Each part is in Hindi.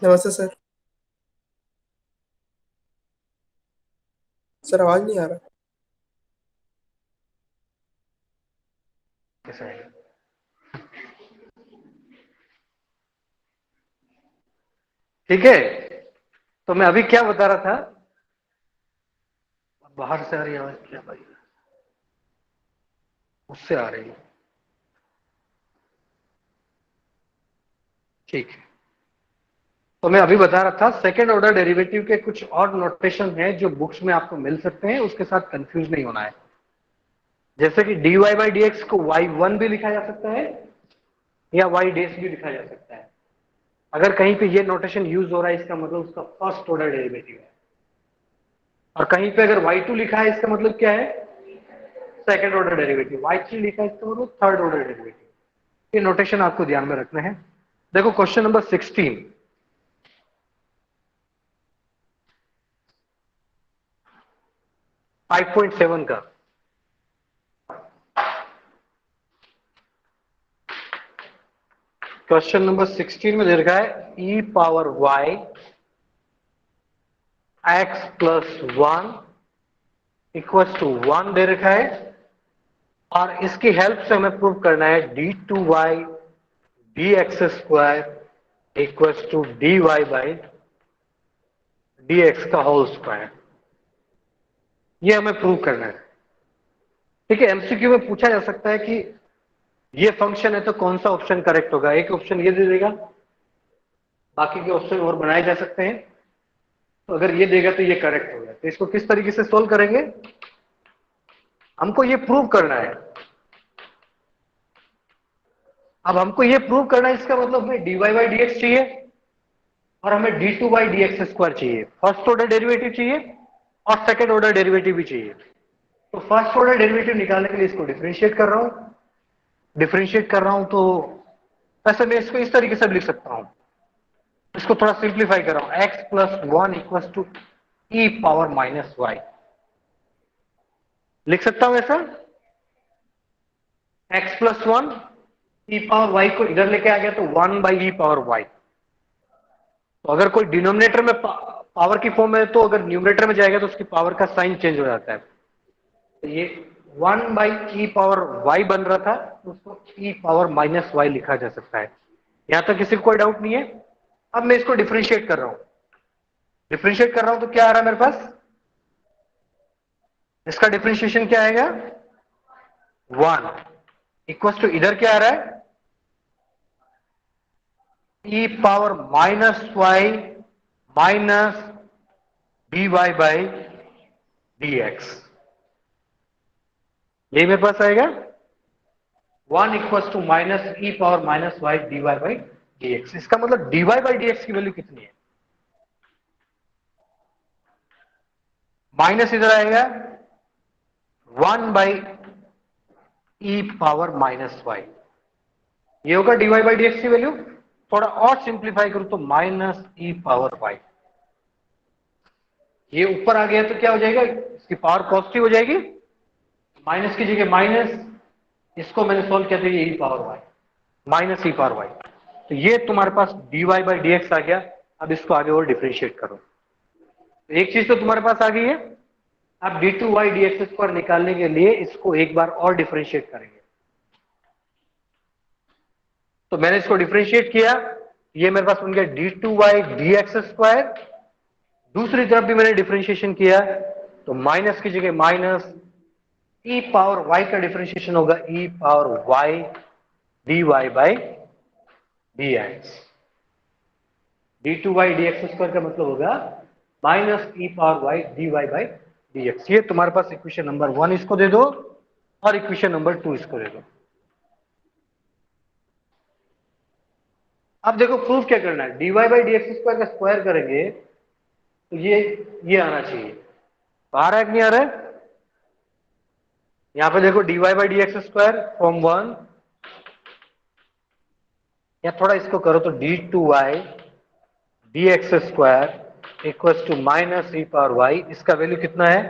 नमस्ते सर। सर आवाज नहीं आ रहा। कैसा है? ठीक है। तो मैं अभी क्या बता रहा था, बाहर से आ रही आवाज क्या भाई? उससे आ रही है। ठीक है। तो मैं अभी बता रहा था सेकंड ऑर्डर डेरिवेटिव के कुछ और नोटेशन है जो बुक्स में आपको मिल सकते हैं, उसके साथ कंफ्यूज नहीं होना है। जैसे कि dy बाई डी एक्स को y1 भी लिखा जा सकता है या y डैश भी लिखा जा सकता है। अगर कहीं पे ये नोटेशन यूज हो रहा है इसका मतलब उसका फर्स्ट ऑर्डर डेरिवेटिव है, और कहीं पे अगर y2 लिखा है इसका मतलब क्या है? Second order derivative. y3 लिखा है इसका मतलब थर्ड ऑर्डर डेरिवेटिव। ये नोटेशन आपको ध्यान में रखना है। देखो क्वेश्चन नंबर 16, 5.7 का। क्वेश्चन नंबर 16 में दे रखा है e power y x plus one equal to one दे रखा है, और इसकी हेल्प से हमें प्रूव करना है d2y dx square equal to dy by dx का होल स्क्वायर। ये हमें प्रूव करना है। ठीक है, एमसीक्यू में पूछा जा सकता है कि ये फंक्शन है तो कौन सा ऑप्शन करेक्ट होगा। एक ऑप्शन ये दे देगा, बाकी के ऑप्शन और बनाए जा सकते हैं। तो अगर ये देगा तो ये करेक्ट होगा। तो इसको किस तरीके से सोल्व करेंगे? हमको ये प्रूव करना है। अब हमको ये प्रूव करना है, इसका मतलब हमें dy बाई डी एक्स चाहिए और हमें d2 by d x square चाहिए। फर्स्ट ऑर्डर डेरिवेटिव चाहिए और सेकंड ऑर्डर डेरिवेटिव भी चाहिए। तो फर्स्ट ऑर्डर डेरिवेटिव निकालने के लिए इसको डिफरेंशिएट कर रहा हूं। डिफरेंशिएट कर रहा हूं तो वैसे मैं इसको इस तरीके से भी लिख सकता हूं। इसको थोड़ा सिंप्लीफाई कर रहा हूं। x plus one equal to e power minus y लिख सकता हूं ऐसा। x plus one e power y को इधर लेके आ गया तो one by e power y. तो अगर कोई डिनोमिनेटर में पावर की फॉर्म है तो अगर न्यूमरेटर में जाएगा तो उसकी पावर का साइन चेंज हो जाता है। तो ये one by e power y बन रहा था, तो उसको ई पावर माइनस वाई लिखा जा सकता है। यहां तक किसी को कोई डाउट नहीं है? अब मैं इसको डिफरेंशिएट कर रहा हूं। डिफरेंशिएट कर रहा हूं तो क्या आ रहा है मेरे पास? इसका डिफरेंशिएशन क्या आएगा? वन इक्वल टू इधर क्या आ रहा है? E power minus y minus d y by d x. ये मेरे पास आएगा one equal to minus e power minus y d y by d x. इसका मतलब d y by d x की वैल्यू कितनी है? माइनस इधर आएगा one by e power minus y. ये होगा d y by d x की वैल्यू। थोड़ा और सिंप्लीफाई करूं तो माइनस ई पावर वाई। ये ऊपर आ गया तो क्या हो जाएगा? इसकी पावर पॉजिटिव हो जाएगी, माइनस की जगह माइनस। इसको मैंने सोल्व किया था, ये e power y minus e power y. तो ये तुम्हारे पास d y by d x आ गया। अब इसको आगे और डिफरेंशिएट करो। तो एक चीज तो तुम्हारे पास आ गई है। अब d two y d x square निकालने के लिए इसको एक बार और डिफरेंशिएट करेंगे। तो मैंने इसको डिफरेंशिएट किया, ये मेरे पास बन गया d two y d x square. दूसरी तरफ भी मैंने डिफरेंशिएशन किया, तो माइनस की जगह माइनस ई पावर वाई का डिफरेंशिएशन होगा e power y d y by d x. D two y d x square का मतलब होगा minus e power y d y by d x. ये तुम्हारे पास इक्वेशन नंबर वन इसको दे दो और इक्वेशन नंबर टू इसको दे दो। अब देखो प्रूफ क्या करना है। D y by d x square का स्क्वायर करेंगे तो ये आना चाहिए। तो आ रहा है कि नहीं आ रहा है? यहां पे देखो d y by d x square from one, या थोड़ा इसको करो तो d two y d x square equal to minus e power y. इसका वैल्यू कितना है?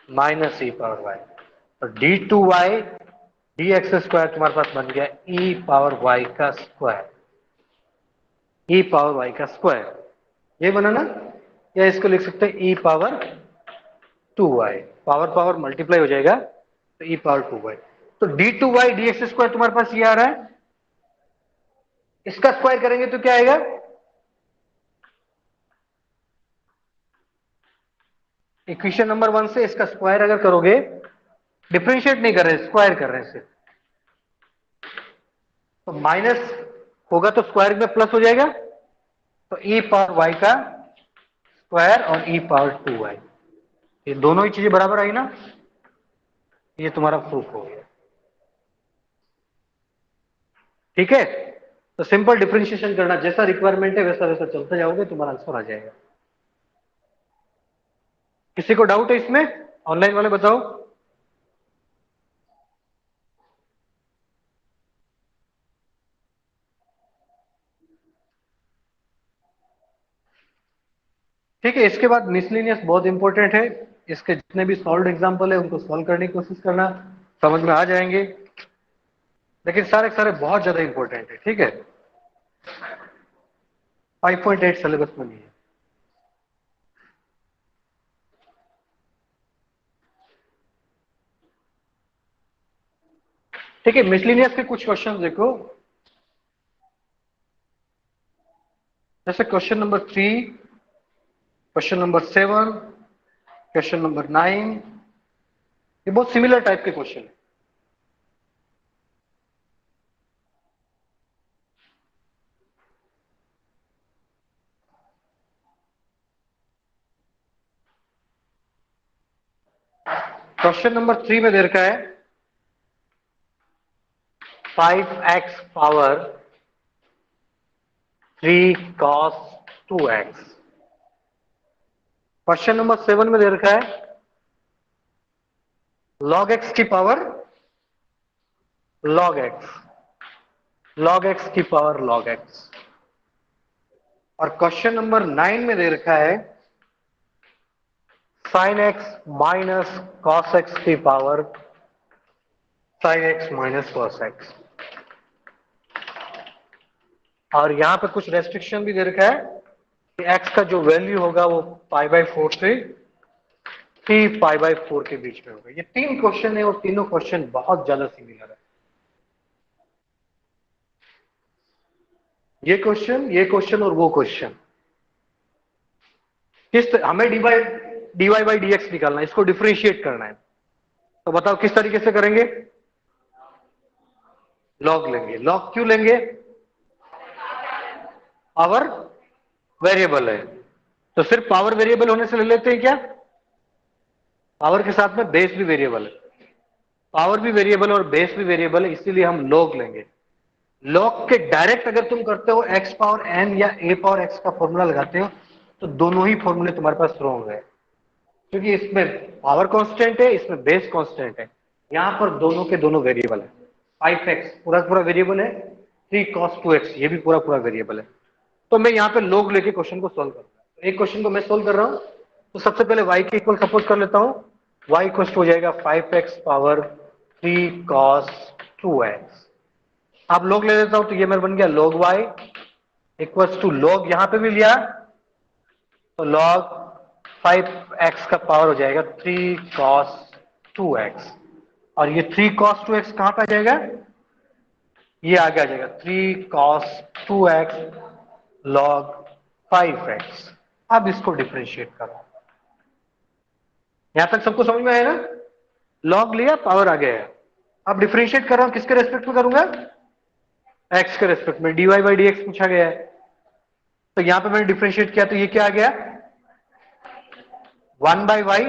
Minus e power y. तो d two y d x square तुम्हारे पास बन गया ई पावर वाई का स्क्वायर। ई पावर वाई का स्क्वायर, ये बना ना। या इसको लिख सकते हैं e power 2y, power power multiply हो जाएगा तो ई पावर 2y। तो d2y dx स्क्वायर तुम्हारे पास ये आ रहा है, इसका स्क्वायर करेंगे तो क्या आएगा, इक्वेशन नंबर 1 से इसका स्क्वायर अगर करोगे, डिफरेंशिएट नहीं कर रहे, स्क्वायर कर रहे हैं सिर्फ, तो माइनस होगा तो स्क्वायर में प्लस हो जाएगा, तो ई पावर वाई का स्क्वायर और ई पावर 2y, ये दोनों ही चीजें बराबर आई ना, ये तुम्हारा प्रूफ हो गया। ठीक है, तो सिंपल डिफरेंशिएशन करना, जैसा रिक्वायरमेंट है वैसा वैसा चलते जाओगे, तुम्हारा आंसर आ जाएगा। किसी को डाउट है इसमें, ऑनलाइन वाले बताओ। ठीक है, इसके बाद मिसलिनियस बहुत इंपॉर्टेंट है, इसके जितने भी सॉल्व एग्जांपल है उनको सॉल्व करने की कोशिश करना, समझ में आ जाएंगे, लेकिन सारे सारे बहुत ज्यादा इंपॉर्टेंट है। ठीक है, 5.8 सिलेबस में नहीं है। ठीक है, मिसलिनियस के कुछ क्वेश्चन देखो, जैसे question number 3, question number 7, question number 9, ये बहुत सिमिलर टाइप के क्वेश्चन है। क्वेश्चन नंबर 3 में दे रखा है 5x power 3 cos 2x। Question number 7 में दे रखा है log x की power log x, log x की पावर log x। और क्वेश्चन नंबर 9 में दे रखा है sin x minus cos x की power sin x minus cos x। और यहां पे कुछ रेस्ट्रिक्शन भी दे रखा है कि x का जो वैल्यू होगा वो π/4 से 3π/4 के बीच में होगा। ये 3 क्वेश्चन है और तीनों क्वेश्चन बहुत ज्यादा सिमिलर है। ये क्वेश्चन और वो क्वेश्चन, हमें dy बाई डी एक्स निकालना है, इसको डिफरेंशिएट करना है। तो बताओ किस तरीके से करेंगे, लॉग लेंगे। लॉग क्यों लेंगे, पावर वेरिएबल है, तो सिर्फ पावर वेरिएबल होने से ले लेते हैं क्या, पावर के साथ में बेस भी वेरिएबल है, पावर भी वेरिएबल और बेस भी वेरिएबल है, इसीलिए हम लॉग लेंगे। लॉग के डायरेक्ट अगर तुम करते हो x पावर n या a पावर x का फॉर्मूला लगाते हो, तो दोनों ही फॉर्मूले तुम्हारे पास रॉन्ग है, क्योंकि इसमें पावर कांस्टेंट है, इसमें बेस कांस्टेंट है, यहां पर दोनों के दोनों वेरिएबल है। 5x पूरा पूरा वेरिएबल है, 3 cos 2x ये भी पूरा पूरा वेरिएबल है। तो मैं यहाँ पे लॉग लेके क्वेश्चन को सॉल्व करूंगा। तो एक क्वेश्चन को मैं सॉल्व कर रहा हूं, तो सबसे पहले y के इक्वल सपोज कर लेता हूं, y इक्वल हो जाएगा 5x पावर 3 cos 2x। अब लॉग ले लेता हूं, तो ये मेरा बन गया log y equals to log, यहां पे भी लिया तो log 5x का पावर हो जाएगा 3 cos 2x, और ये 3 cos 2x कहां पे आ जाएगा, ये आगे आ जाएगा 3 cos 2x log 5x। अब इसको डिफरेंशिएट करो, यहां तक सबको समझ में आया ना, लॉग लिया पावर आ गया है। अब डिफरेंशिएट कर रहा हूं, किसके रेस्पेक्ट में करूंगा, x के रेस्पेक्ट में, dy बाई डी एक्स पूछा गया है, तो यहां पे मैंने डिफरेंशिएट किया तो ये क्या आ गया, 1 बाई वाई,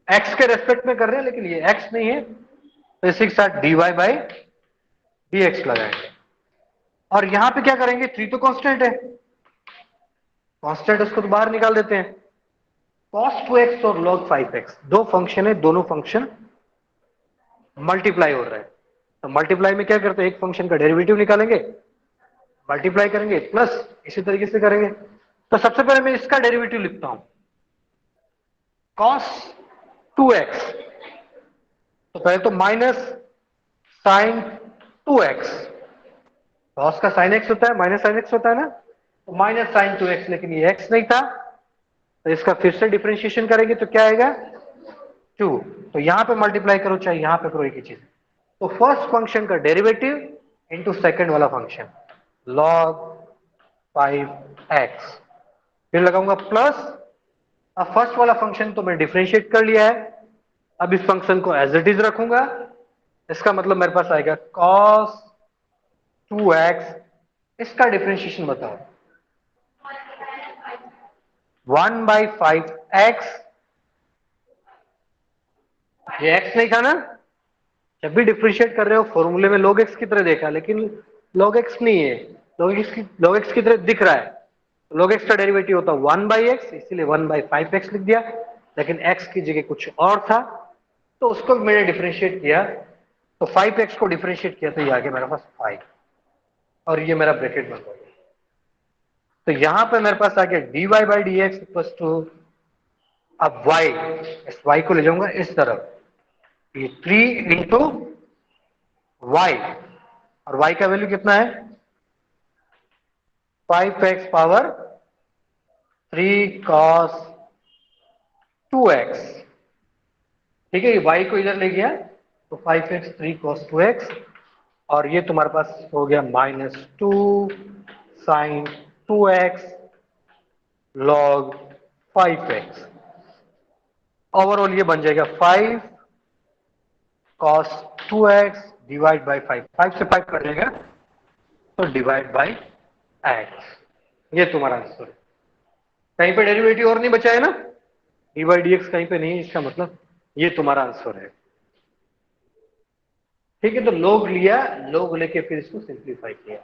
एक्स के रेस्पेक्ट में कर रहे हैं लेकिन ये x नहीं है, तो इसी के साथ dy बाई डी एक्स लगाएंगे। और यहां पे क्या करेंगे, 3 तो कांस्टेंट है, कांस्टेंट उसको तो बाहर निकाल देते हैं, cos 2x और log 5x दो फंक्शन है, दोनों फंक्शन मल्टीप्लाई हो रहा है, तो मल्टीप्लाई में क्या करते हैं, एक फंक्शन का डेरिवेटिव निकालेंगे, मल्टीप्लाई करेंगे प्लस, इसी तरीके से करेंगे। तो सबसे पहले मैं इसका डेरिवेटिव लिखता हूं, cos 2x, तो पहले तो माइनस साइन 2x, cos का साइन x होता है, माइनस साइन x होता है ना, तो माइनस साइन 2x, लेकिन ये x नहीं था, तो इसका फिर से डिफरेंशिएशन करेंगे तो क्या आएगा 2। तो यहां पे मल्टीप्लाई करो चाहे यहां पे करो एक ही चीज। तो फर्स्ट फंक्शन का डेरिवेटिव इनटू सेकंड वाला फंक्शन log 5x, फिर लगाऊंगा प्लस। अब फर्स्ट वाला फंक्शन तो मैं डिफरेंशिएट कर लिया है, अब इस फंक्शन को एज इट इज रखूंगा। इसका मतलब मेरे पास आएगा cos 2x, इसका डिफरेंशिएशन बताओ 1/5x, ये x नहीं था ना, जब भी डिफरेंशिएट कर रहे हो फॉर्मूले में log x की तरह देखा, लेकिन log x नहीं है, log x की तरह दिख रहा है। log x का डेरिवेटिव होता है 1/x, इसीलिए 1/5x लिख दिया, लेकिन x की जगह कुछ और था तो उसको मैंने डिफरेंशिएट किया, तो 5x को डिफरेंशिएट किया तो ये आ गया मेरे पास 5, और ये मेरा ब्रैकेट बन गया। तो यहां पे मेरे पास आ गया dy by d x equal to, अब y, इस y को ले जाऊंगा इस तरफ, ये 3 इंटू y, और y का वैल्यू कितना है 5x पावर 3 cos 2x। ठीक है, ये y को इधर ले गया तो 5x 3 cos 2x, और ये तुम्हारे पास हो गया -2 sin 2x log 5x। Overall ये बन जाएगा 5 cos 2x डिवाइड बाई 5, 5 से 5 कट जाएगा तो डिवाइड बाई x। ये तुम्हारा आंसर है। कहीं पे डेरिवेटिव और नहीं बचा है ना, डी बाई डी एक्स कहीं पे नहीं है, इसका मतलब ये तुम्हारा आंसर है। ठीक है, तो log लिया, log लेके फिर इसको सिंप्लीफाई किया।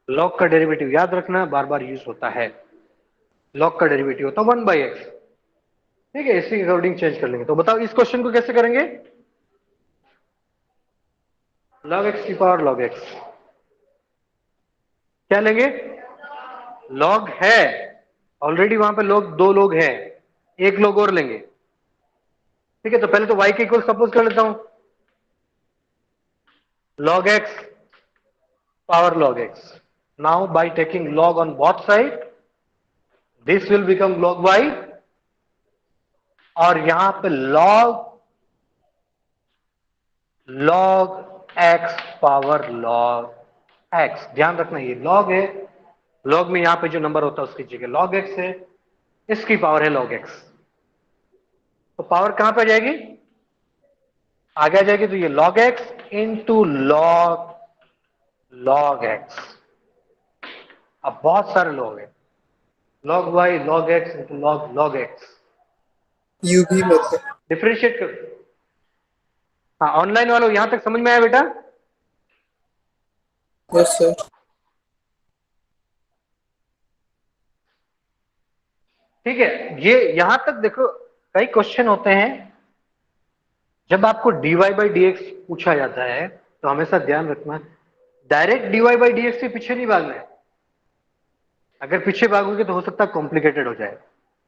log का डेरिवेटिव याद रखना, बार बार यूज होता है। log का डेरिवेटिव होता है 1/x। ठीक है, इसी के अकॉर्डिंग चेंज कर लेंगे। तो बताओ इस क्वेश्चन को कैसे करेंगे, log x की पावर log x, क्या लेंगे, log है ऑलरेडी वहां पे लोग, दो लोग हैं, एक लोग और लेंगे। ठीक है, तो पहले तो y के इक्वल सपोज कर लेता हूं, log x power log x। Now by taking log on both side, this will become log y, और यहां पे log x power log x। ध्यान रखना ये log है, log में यहां पे जो नंबर होता है उसकी जगह log x है, इसकी पावर है log x। तो पावर कहां पे आ जाएगी, आगे आ जाएगी, तो ये log x into log x। अब बहुत सारे लोग हैं, log y log x into log x। You भी मतलब। डिफरेंशिएट कर। हाँ, ऑनलाइन वालों यहां तक समझ में आया बेटा, यस सर। ठीक है। ये यहां तक देखो, कई क्वेश्चन होते हैं जब आपको dy बाई डी एक्स पूछा जाता है तो हमेशा ध्यान रखना, direct dy by d x के पीछे नहीं भागना है। अगर पीछे भागोगे तो हो सकता है कॉम्प्लिकेटेड हो जाए।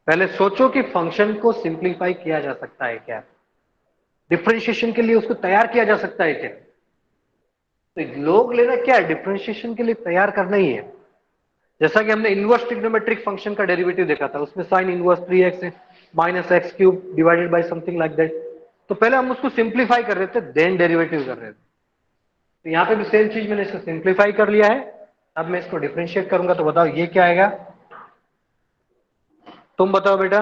पहले सोचो कि फंक्शन को सिंप्लीफाई किया जा सकता है क्या, डिफरेंशिएशन के लिए उसको तैयार किया जा सकता है क्या। तो लोग लेना क्या है, डिफरेंशिएशन के लिए तैयार करना ही है। जैसा कि हमने इनवर्स ट्रिग्नोमेट्रिक फंक्शन का डेरिवेटिव देखा था, उसमें sine inverse 3x minus x cube divided by something like that. तो पहले हम उसको सिंप्लीफाई कर रहे थे, देन डेरिवेटिव कर रहे थे। तो यहां पे भी सेम चीज मैंने इसको सिंप्लीफाई कर लिया है। अब मैं इसको डिफरेंशिएट करूंगा, तो बताओ ये क्या आएगा, तुम बताओ बेटा,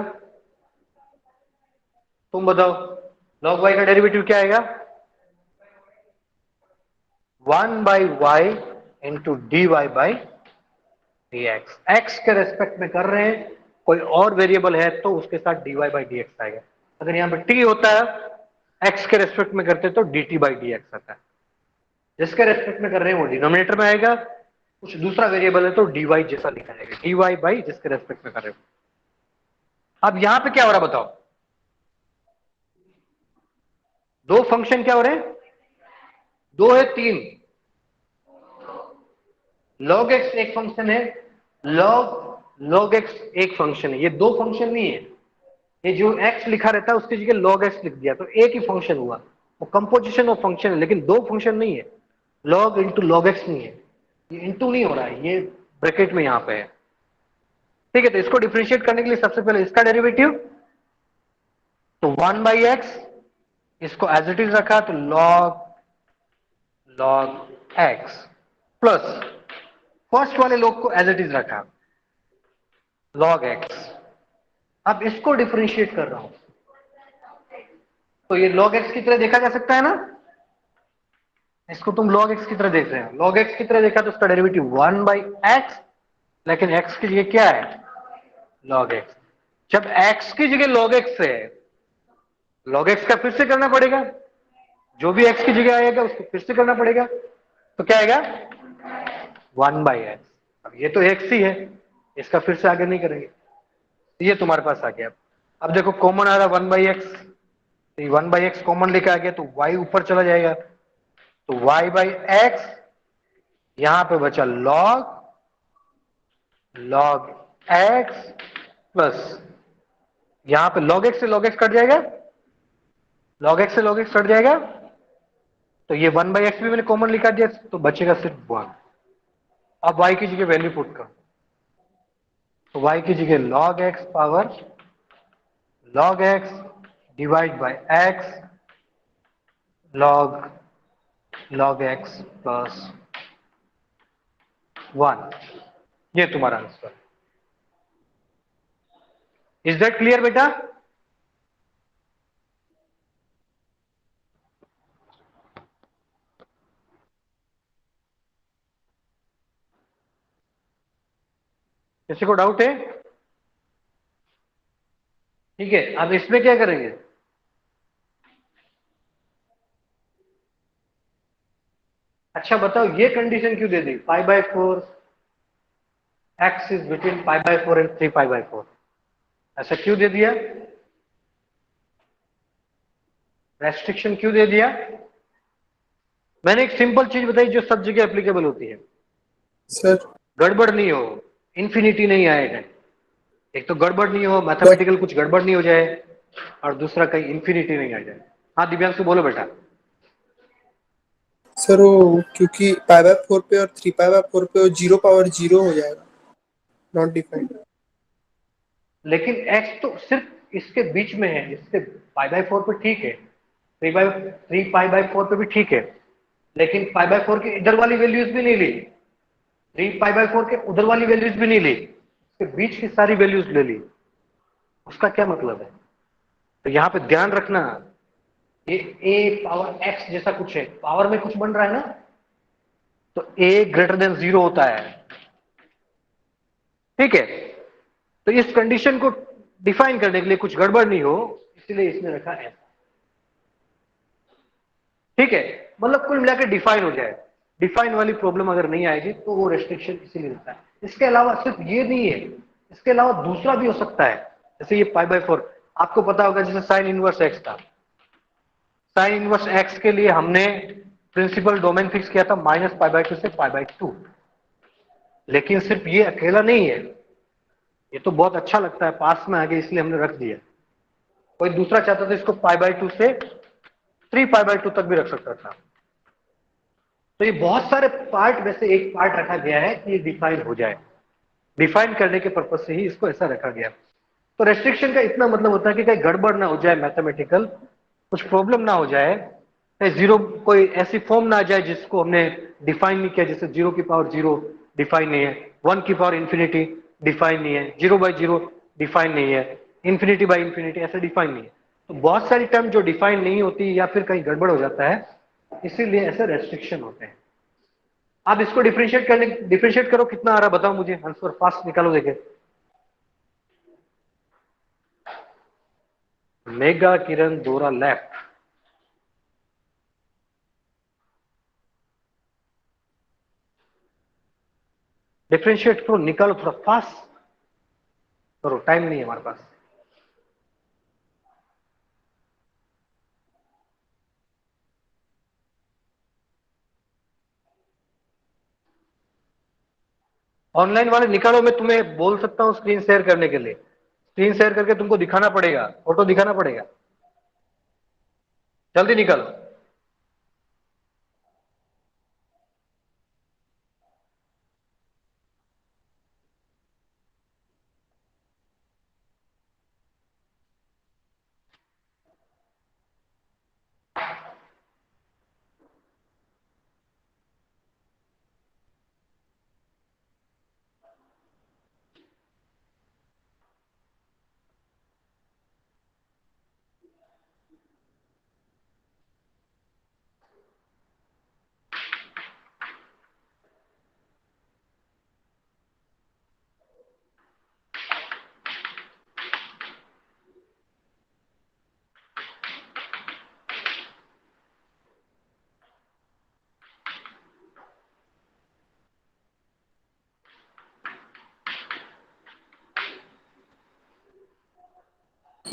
तुम बताओ log y का डेरिवेटिव क्या आएगा, 1/y into d y by d x. X के रेस्पेक्ट में कर रहे हैं, कोई और वेरिएबल है तो उसके साथ dy बाई डी एक्स आएगा। अगर यहां पे t होता है, x के रेस्पेक्ट में करते तो dt बाई डी एक्स आता है। जिसके रेस्पेक्ट में कर रहे हैं वो डिनोमिनेटर में आएगा, कुछ दूसरा वेरिएबल है तो dy जैसा लिखा जाएगा, dy बाई जिसके रेस्पेक्ट में कर रहे हो। अब यहां पे क्या हो रहा बताओ, दो फंक्शन क्या हो रहे हैं, दो है तीन। log x एक फंक्शन है, log x एक फंक्शन है, ये दो फंक्शन नहीं है। ये जो x लिखा रहता है उसकी जगह log x लिख दिया तो एक ही फंक्शन हुआ, वो कंपोजिशन ऑफ फंक्शन है, लेकिन दो फंक्शन नहीं है। log इंटू log x नहीं है, ये इंटू नहीं हो रहा है, ये ब्रैकेट में यहां पे है। ठीक है, तो इसको डिफरेंशिएट करने के लिए सबसे पहले इसका डेरिवेटिव, तो 1/x, इसको एज इट इज रखा तो log x प्लस फर्स्ट वाले लोग को एज इट इज रखा log x। अब इसको डिफरेंशिएट कर रहा हूं तो ये log x की तरह देखा जा सकता है ना, इसको तुम log x की तरह देख रहे हो, log x की तरह देखा तो उसका डेरिवेटिव 1/x, लेकिन x की जगह क्या है log x। जब x की जगह log x है, log x का फिर से करना पड़ेगा, जो भी x की जगह आएगा उसको फिर से करना पड़ेगा, तो क्या आएगा 1/x। अब ये तो x ही है, इसका फिर से आगे नहीं करेंगे, ये तुम्हारे पास आ गया। अब देखो कॉमन आ रहा 1/x, तो 1/x कॉमन लेके आ गया तो y ऊपर चला जाएगा, तो y/x, यहां पे बचा log x प्लस यहां पे log x से log x कट जाएगा, log x से log x कट जाएगा, तो ये 1/x भी मैंने कॉमन लिखा दिया तो बचेगा सिर्फ 1। अब y की जगह वैल्यू पुट करो, तो y की जगह log x power log x divide by x log x plus 1, ये तुम्हारा आंसर। इज दैट क्लियर बेटा? किसी को डाउट है? ठीक है, अब इसमें क्या करेंगे, अच्छा बताओ ये कंडीशन क्यों दे दी, π/4 x इज बिटवीन π/4 एंड 3π/4, ऐसा क्यों दे दिया, रेस्ट्रिक्शन क्यों दे दिया? मैंने एक सिंपल चीज बताई जो सब जगह एप्लीकेबल होती है, सर गड़बड़ नहीं हो, इंफिनिटी नहीं आएगा, एक तो गड़बड़ नहीं हो, बट मैथमेटिकल कुछ गड़बड़ नहीं हो जाए, और दूसरा कहीं इंफिनिटी नहीं आ जाए। हाँ दिव्यांशु बोलो बेटा। सर वो क्योंकि π/4 पे और 3π/4 पे वो 0 पावर 0 हो जाएगा, नॉट डिफाइंड। लेकिन x तो सिर्फ इसके बीच में है, इसके π/4 पे ठीक है, 3π/4 पे भी ठीक है, लेकिन π/4 के इधर वाली वैल्यूज भी नहीं ली, 3π/4 के उधर वाली वैल्यूज भी नहीं ली, इसके बीच की सारी वैल्यूज ले ली। उसका क्या मतलब है, तो यहां पे ध्यान रखना, ये a पावर x जैसा कुछ है, पावर में कुछ बन रहा है ना, तो a ग्रेटर देन 0 होता है, ठीक है, तो इस कंडीशन को डिफाइन करने के लिए कुछ गड़बड़ नहीं हो, इसलिए इसने रखा ऐसा, ठीक है, मतलब कुल मिलाकर डिफाइन हो जाए, डिफाइन वाली प्रॉब्लम अगर नहीं आएगी तो वो रेस्ट्रिक्शन इसीलिए रहता है। इसके अलावा सिर्फ ये नहीं है, इसके अलावा दूसरा भी हो सकता है, जैसे ये π/4 आपको पता होगा, जैसे साइन इनवर्स एक्स था, साइन इनवर्स एक्स के लिए हमने प्रिंसिपल डोमेन फिक्स किया था -π/2 से π/2, लेकिन सिर्फ ये अकेला नहीं है, ये तो बहुत अच्छा लगता है पास में आगे इसलिए हमने रख दिया, कोई दूसरा चाहता था इसको π/2 से 3π/2 तक भी रख सकता था, तो ये बहुत सारे पार्ट में से एक पार्ट रखा गया है कि ये डिफाइन हो जाए, डिफाइन करने के पर्पज से ही इसको ऐसा रखा गया। तो रेस्ट्रिक्शन का इतना मतलब होता है कि कहीं गड़बड़ ना हो जाए, मैथमेटिकल कुछ प्रॉब्लम ना हो जाए, कहीं जीरो कोई ऐसी फॉर्म ना आ जाए जिसको हमने डिफाइन नहीं किया, जैसे 0 की पावर 0 डिफाइन नहीं है, 1 की पावर ∞ डिफाइन नहीं है, 0/0 डिफाइन नहीं है, ∞/∞ ऐसे डिफाइन नहीं है। तो बहुत सारी टर्म जो डिफाइन नहीं होती या फिर कहीं गड़बड़ हो जाता है, इसीलिए ऐसे रेस्ट्रिक्शन होते हैं। आप इसको डिफरेंशिएट करो, कितना आ रहा बताओ मुझे, आंसर फास्ट निकालो देखे। मेगा किरण दोरा लेफ्ट, डिफरेंशिएट करो, निकालो, थोड़ा फास्ट करो, टाइम नहीं है हमारे पास। ऑनलाइन वाले निकालो, मैं तुम्हें बोल सकता हूं स्क्रीन शेयर करने के लिए, स्क्रीन शेयर करके तुमको दिखाना पड़ेगा, फोटो दिखाना पड़ेगा, जल्दी निकालो।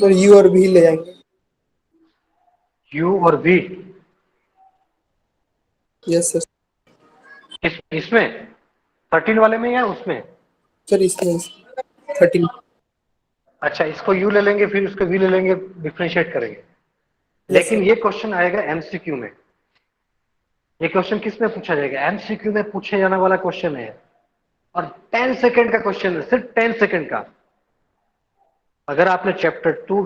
और यू और भी ले जाएंगे। u और v यस सर। इसमें 13 वाले में या उसमें? सर इसमें 13। अच्छा, इसको u ले लेंगे, फिर उसको v ले लेंगे, डिफरेंशिएट करेंगे। यस लेकिन सर। ये क्वेश्चन आएगा एमसीक्यू में। ये क्वेश्चन किस में पूछा जाएगा? एमसीक्यू में पूछे जाने वाला क्वेश्चन है, और 10 सेकंड का क्वेश्चन है, सिर्फ 10 सेकंड का। अगर आपने चैप्टर 2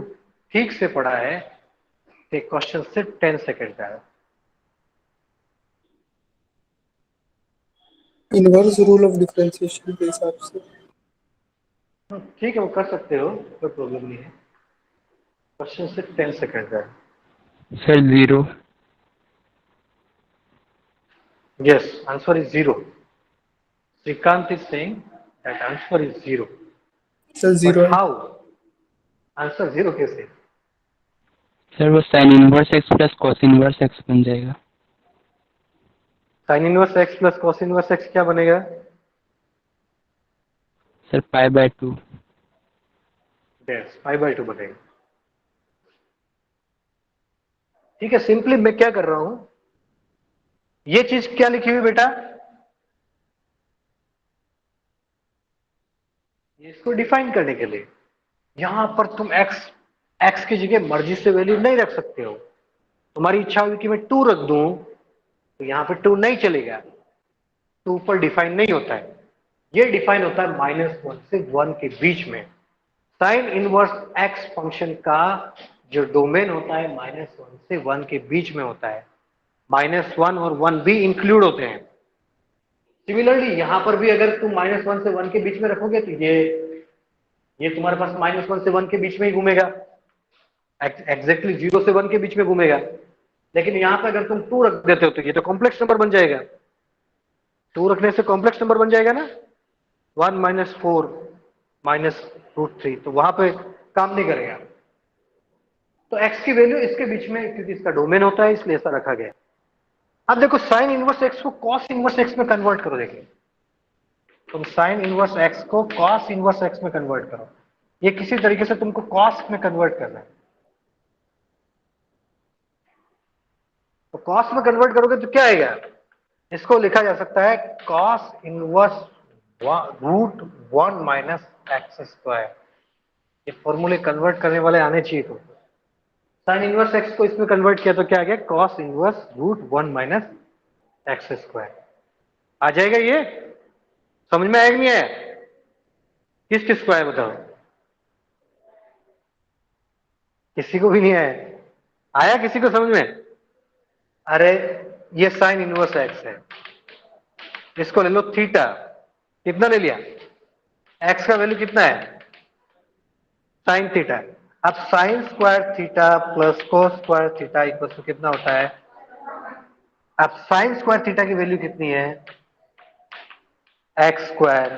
ठीक से पढ़ा है तो क्वेश्चन सिर्फ 10 सेकंड का है। इनवर्स रूल ऑफ डिफरेंशिएशन के हिसाब से। ठीक है, वो कर सकते हो, कोई प्रॉब्लम नहीं है। क्वेश्चन सिर्फ 10 सेकंड का है। Sir 0। Yes, answer is 0. Srikanth is saying that answer is 0. Sir But 0 है। how? Answer 0 कैसे? सर वो sine inverse x plus cos inverse x बन जाएगा। Sin inverse x plus cos inverse x क्या बनेगा? सर π/2। Yes, pi/2 बनेगा। ठीक है, सिंपली मैं क्या कर रहा हूं, ये चीज क्या लिखी हुई बेटा? इसको डिफाइन करने के लिए यहां पर तुम x की जगह मर्जी से वैल्यू नहीं रख सकते हो। तुम्हारी इच्छा हुई कि मैं 2 रख दूं, तो यहां पे 2 नहीं चलेगा। 2 पर डिफाइन नहीं होता है, ये डिफाइन होता है -1 से 1 के बीच में। साइन इनवर्स x फंक्शन का जो डोमेन होता है -1 से 1 के बीच में होता है। -1 और 1 भी इंक्लूड होते हैं। सिमिलरली यहां पर भी अगर तुम -1 से 1 के बीच में रखोगे तो ये तुम्हारे पास -1 से 1 के बीच में ही घूमेगा, एग्जैक्टली 0 से 1 के बीच में घूमेगा। लेकिन यहां पर अगर तुम 2 रख देते हो तो ये तो कॉम्प्लेक्स नंबर बन जाएगा। 2 रखने से कॉम्प्लेक्स नंबर बन जाएगा ना, 1 - 4 -√3, तो वहां पे काम नहीं करेगा। तो x की वैल्यू इसके बीच में, क्योंकि इसका डोमेन होता है इसलिए ऐसा रखा गया। अब देखो साइन इनवर्स x को कॉस इनवर्स x में कन्वर्ट करो। देखिए तुम साइन इनवर्स x को कॉस इनवर्स x में कन्वर्ट करो। ये किसी तरीके से तुमको कॉस में कन्वर्ट करना है। तो कॉस में कन्वर्ट करोगे तो क्या आएगा? इसको लिखा जा सकता है कॉस इनवर्स √1 - x²। ये फॉर्मूले कन्वर्ट करने वाले आने चाहिए तुमको। साइन इनवर्स x को इसमें कन्वर्ट किया तो क्या आ गया? Cos inverse √1 - x²। आ जाएगा? ये समझ में आएगा नहीं आया? किस किस को आया बताओ? किसी को भी नहीं आया? आया किसी को समझ में? अरे ये साइन इनवर्स x है, इसको ले लो थीटा। कितना ले लिया? x का वैल्यू कितना है? Sine theta. अब sine square theta plus cos square theta equal to कितना होता है? अब साइन स्क्वायर थीटा की वैल्यू कितनी है? x²।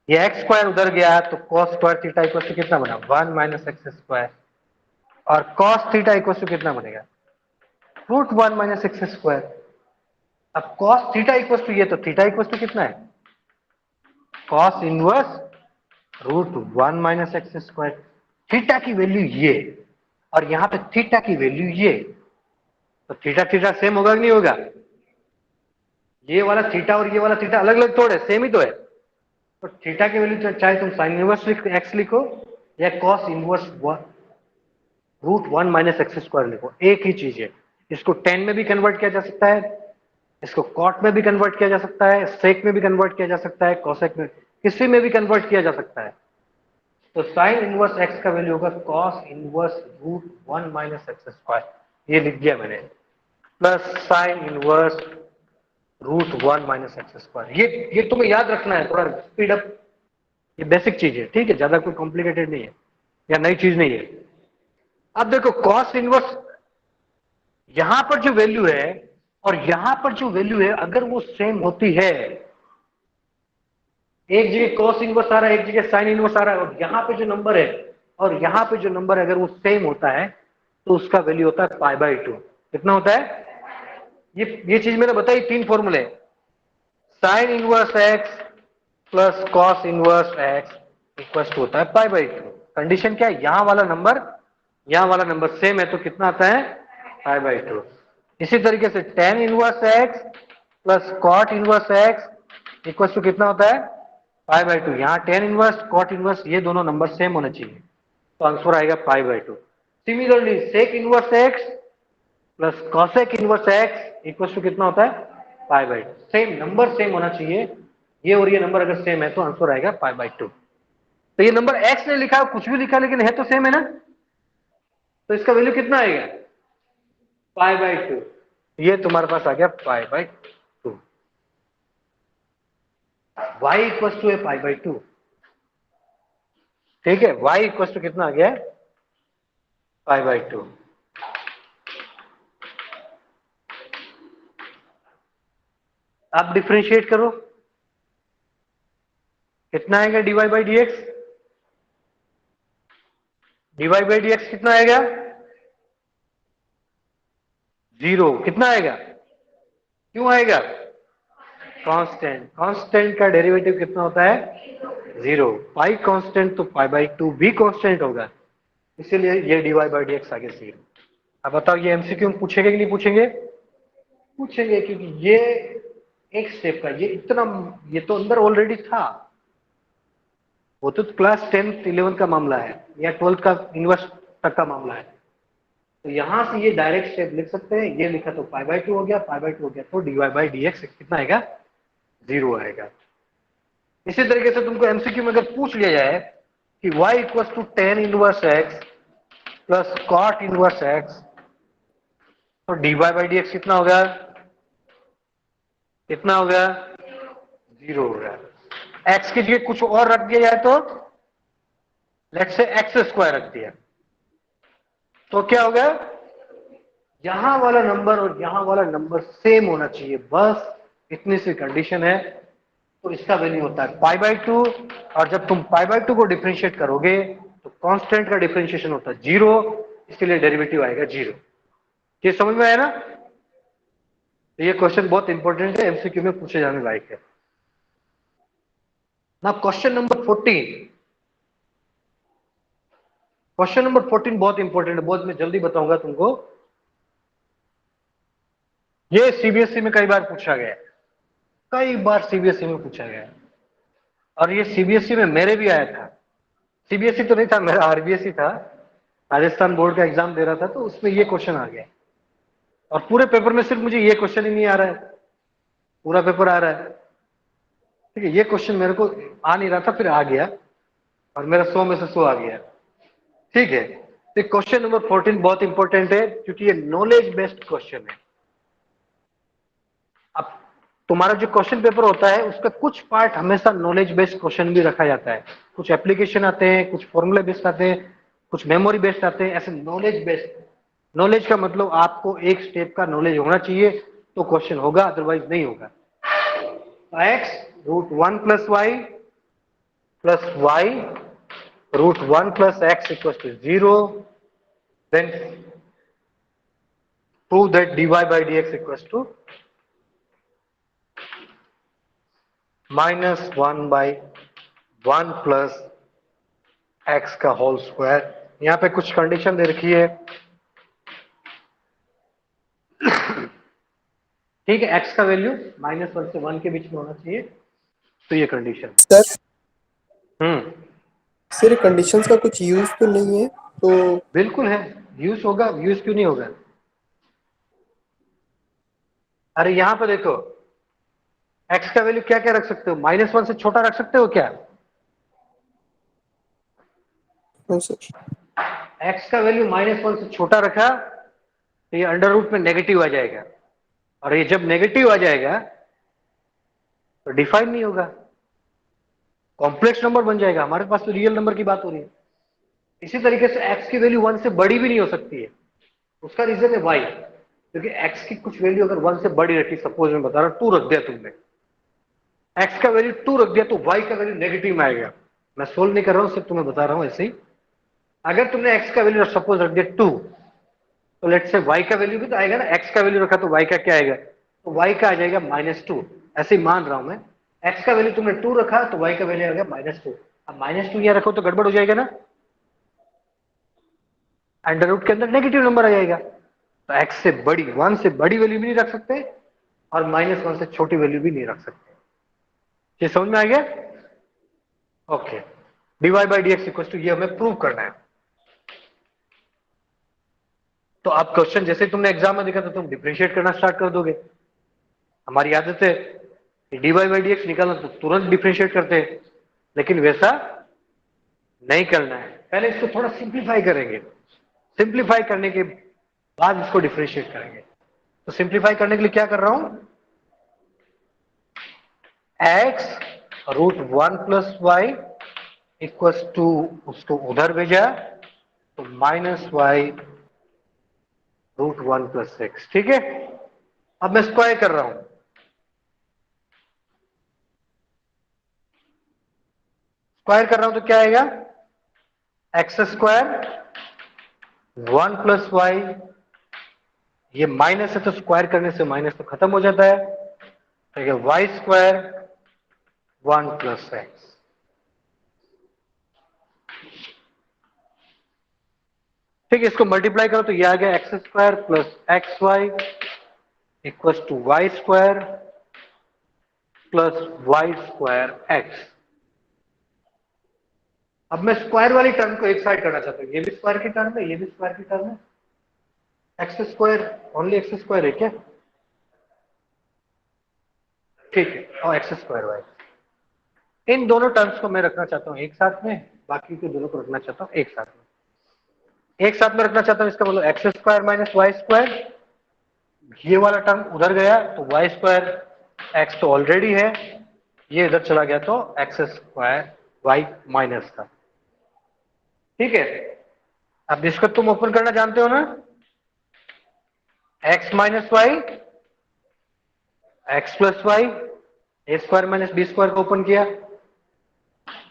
ये x² उधर गया तो cos square theta equal to कितना बना? 1 - x²। और cos थीटा इक्वल टू कितना बनेगा? √1 - x²। अब cos थीटा इक्वल टू ये, तो थीटा इक्वल टू कितना है? cos inverse √1 - x²। थीटा की वैल्यू ये, और यहां पे थीटा की वैल्यू ये, तो थीटा थीटा सेम होगा कि नहीं होगा? ये वाला थीटा और ये वाला थीटा अलग अलग थोड़े, सेम ही तो है। तो थीटा की वैल्यू चाहे तुम साइन इनवर्स x लिखो या cos इनवर्स √1 - x² लिखो, एक ही चीज है। इसको टेन में भी कन्वर्ट किया जा सकता है, इसको कॉट में भी कन्वर्ट किया जा सकता है, सेक में भी कन्वर्ट किया जा सकता है, कोसेक में, किसी में भी कन्वर्ट किया जा सकता है। तो साइन इनवर्स x का वैल्यू होगा cos इनवर्स √1 - x²। ये लिख दिया मैंने, प्लस साइन इनवर्स √1 - x²। ये तुम्हें याद रखना है, थोड़ा स्पीड अप। ये बेसिक चीज है, ठीक है, ज्यादा कोई कॉम्प्लिकेटेड नहीं है या नई चीज नहीं है। अब देखो cos इनवर्स, यहां पर जो वैल्यू है और यहां पर जो वैल्यू है, अगर वो सेम होती है, एक जगह cos इनवर्स आ रहा है, एक जगह साइन इनवर्स आ रहा है, और यहां पे जो नंबर है और यहां पे जो नंबर है अगर वो सेम होता है तो उसका वैल्यू होता है π/2। कितना होता है? ये चीज मैंने बताई, 3 फॉर्मूले। Sine inverse x plus cos inverse x equal to होता है π/2। कंडीशन क्या है, यहाँ वाला नंबर सेम है तो कितना आता है, पाई बाई टू। इसी तरीके से tan inverse x plus cot inverse x equal to कितना होता है, पाई बाई टू। यहाँ tan इनवर्स कॉट इनवर्स ये दोनों नंबर सेम होने चाहिए तो आंसर आएगा pi by two. Similarly sec inverse x plus cosec inverse x equal to कितना होता है, pi by two. Same number same होना चाहिए, ये और ये नंबर अगर सेम है तो आंसर आएगा पाई बाई टू। तो ये नंबर एक्स ने लिखा कुछ भी लिखा लेकिन है तो सेम है ना, तो इसका वैल्यू कितना आएगा, पाई बाई टू। ये तुम्हारे पास आ गया pi by two. y equal to है पाई बाई टू, ठीक है, y इक्वल टू कितना आ गया, पाई बाई टू। अब डिफरेंशिएट करो, कितना आएगा dy by d x, dy by d x कितना आएगा, जीरो। कितना आएगा, क्यों आएगा, कांस्टेंट, कांस्टेंट का डेरिवेटिव कितना होता है, जीरो। पाई कांस्टेंट तो पाई बाई टू भी कांस्टेंट होगा, इसीलिए ये dy बाई डी एक्स आगे जीरो। अब बताओ ये एमसीक्यू में पूछेंगे कि नहीं पूछेंगे, पूछेंगे, क्योंकि ये एक स्टेप का, ये इतना, ये तो अंदर ऑलरेडी था, वो तो क्लास 10th 11 का मामला है या 12th का इनवर्स तक का मामला है। तो यहां से ये डायरेक्ट स्टेप लिख सकते हैं, ये लिखा तो पाई बाई टू हो गया, पाई बाई टू हो गया तो dy बाई डी एक्स कितना आएगा, जीरो आएगा। इसी तरीके से तुमको एमसीक्यू में अगर पूछ लिया जाए कि y equal to tan inverse x plus cot inverse x तो dy बाई डी एक्स कितना होगा, कितना होगा, जीरो होगा। x की जगह कुछ और रख दिया जाए तो लेट्स से एक्स स्क्वायर रख दिया तो क्या होगा, यहां वाला नंबर और यहां वाला नंबर सेम होना चाहिए, बस इतनी सी कंडीशन है। तो इसका वैल्यू होता है पाई बाई टू, और जब तुम पाई बाई टू को डिफरेंशिएट करोगे तो कांस्टेंट का डिफरेंशिएशन होता है जीरो, इसलिए डेरिवेटिव आएगा जीरो। ये समझ में आया ना, तो ये क्वेश्चन बहुत इंपॉर्टेंट है, एमसीक्यू में पूछे जाने लायक है। ना क्वेश्चन नंबर 14, क्वेश्चन नंबर 14 बहुत इंपॉर्टेंट है, बहुत मैं जल्दी बताऊंगा तुमको। ये सीबीएसई में कई बार पूछा गया, कई बार सीबीएसई में पूछा गया, और ये सीबीएसई में मेरे भी आया था। सीबीएसई तो नहीं था, मेरा आरबीएसई था, राजस्थान बोर्ड का एग्जाम दे रहा था, तो उसमें ये क्वेश्चन आ गया। और पूरे पेपर में सिर्फ मुझे ये क्वेश्चन ही नहीं आ रहा है, पूरा पेपर आ रहा है, ठीक है। ये क्वेश्चन मेरे को आ नहीं रहा था, फिर आ गया और मेरा 100 में से 100 आ गया, ठीक है। तो क्वेश्चन नंबर 14 बहुत इंपॉर्टेंट है क्योंकि ये नॉलेज बेस्ड क्वेश्चन है। अब तुम्हारा जो क्वेश्चन पेपर होता है उसका कुछ पार्ट हमेशा नॉलेज बेस्ड क्वेश्चन भी रखा जाता है, कुछ एप्लीकेशन आते हैं, कुछ फॉर्मूला बेस्ड आते हैं, कुछ मेमोरी बेस्ड आते हैं, ऐसे नॉलेज बेस्ड। नॉलेज का मतलब आपको एक स्टेप का नॉलेज होना चाहिए तो क्वेश्चन होगा, अदरवाइज नहीं होगा। X root 1 plus y root 1 plus x equal to 0, then prove that dy by d x equal to minus 1 by 1 plus x का होल स्क्वायर। यहां पे कुछ कंडीशन दे रखी है, ठीक है। एक्स का वैल्यू -1 से 1 के बीच में होना चाहिए, तो ये कंडीशन। सर सर कंडीशंस का कुछ यूज तो नहीं है, तो बिल्कुल है, यूज होगा, यूज क्यों नहीं होगा। अरे यहां पे देखो, एक्स का वैल्यू क्या क्या रख सकते हो, -1 से छोटा रख सकते हो क्या, हाँ सर, एक्स का वैल्यू -1 से छोटा रखा तो ये अंडर रूट में नेगेटिव आ जाएगा, और ये जब नेगेटिव आ जाएगा तो डिफाइन नहीं होगा, कॉम्प्लेक्स नंबर बन जाएगा। हमारे पास तो रियल नंबर की बात हो रही है। इसी तरीके से एक्स की वैल्यू 1 से बड़ी भी नहीं हो सकती है, उसका रीजन है वाई, क्योंकि एक्स की कुछ वैल्यू अगर 1 से बड़ी रखी, सपोज मैं बता रहा हूं 2 रख दिया तुमने, एक्स का वैल्यू 2 रख दिया तो वाई का वैल्यू नेगेटिव में आएगा। मैं सोल्व नहीं कर रहा हूं, सिर्फ तुम्हें बता रहा हूं ऐसे ही। अगर तुमने एक्स का वैल्यू सपोज रख दिया 2, तो लेट्स से वाई का वैल्यू भी तो आएगा ना, एक्स का वैल्यू रखा तो वाई का क्या आएगा, तो वाई का आ जाएगा -2, ऐसे ही मान रहा हूं मैं। एक्स का वैल्यू तुमने 2 रखा तो वाई का वैल्यू आ गया -2। अब -2 यहां रखो तो गड़बड़ हो जाएगा ना, अंडर रूट के अंदर नेगेटिव नंबर आ जाएगा। तो x से बड़ी 1 से बड़ी वैल्यू भी नहीं रख सकते और -1 से छोटी वैल्यू भी नहीं रख सकते। ये समझ में आ गया? Okay, dy by d x equal to ये हमें प्रूव करना है। तो आप क्वेश्चन जैसे तुमने एग्जाम में देखा तो तुम डिफरेंशिएट करना स्टार्ट कर दोगे। हमारी आदत है कि dy बाई डी एक्स निकालना तो तुरंत डिफरेंशिएट करते हैं, लेकिन वैसा नहीं करना है। पहले इसको थोड़ा सिंप्लीफाई करेंगे, सिंप्लीफाई करने के बाद इसको डिफरेंशिएट करेंगे। तो सिंप्लीफाई करने के लिए क्या कर रहा हूं, x root 1 plus y equals to, उसको उधर भेजा तो -y रूट 1 प्लस एक्स। ठीक है, अब मैं स्क्वायर कर रहा हूं, स्क्वायर कर रहा हूं तो क्या आएगा, एक्स स्क्वायर 1 प्लस वाई, ये माइनस है तो स्क्वायर करने से माइनस तो खत्म हो जाता है, तो वाई स्क्वायर 1 प्लस एक्स। ठीक है, इसको मल्टीप्लाई करो तो ये आ गया x square plus x y equals to y square plus y square x. अब मैं स्क्वायर वाली टर्म को एक साइड करना चाहता हूं, ये भी स्क्वायर की टर्म है, ये भी स्क्वायर की टर्म है, x square only x square है क्या? ठीक है, और एक्स स्क्वायर वाई, इन दोनों टर्म्स को मैं रखना चाहता हूं एक साथ में, बाकी के दोनों को रखना चाहता हूं एक साथ में, एक साथ में रखना चाहता हूं। इसका मतलब x square minus y square, ये वाला टर्म उधर गया तो वाई स्क्वायर एक्स तो ऑलरेडी है, ये इधर चला गया तो एक्स स्क्वायर वाई माइनस का। ठीक है, अब इसको तुम ओपन करना जानते हो ना, x minus y x plus y, a square minus b square को ओपन किया,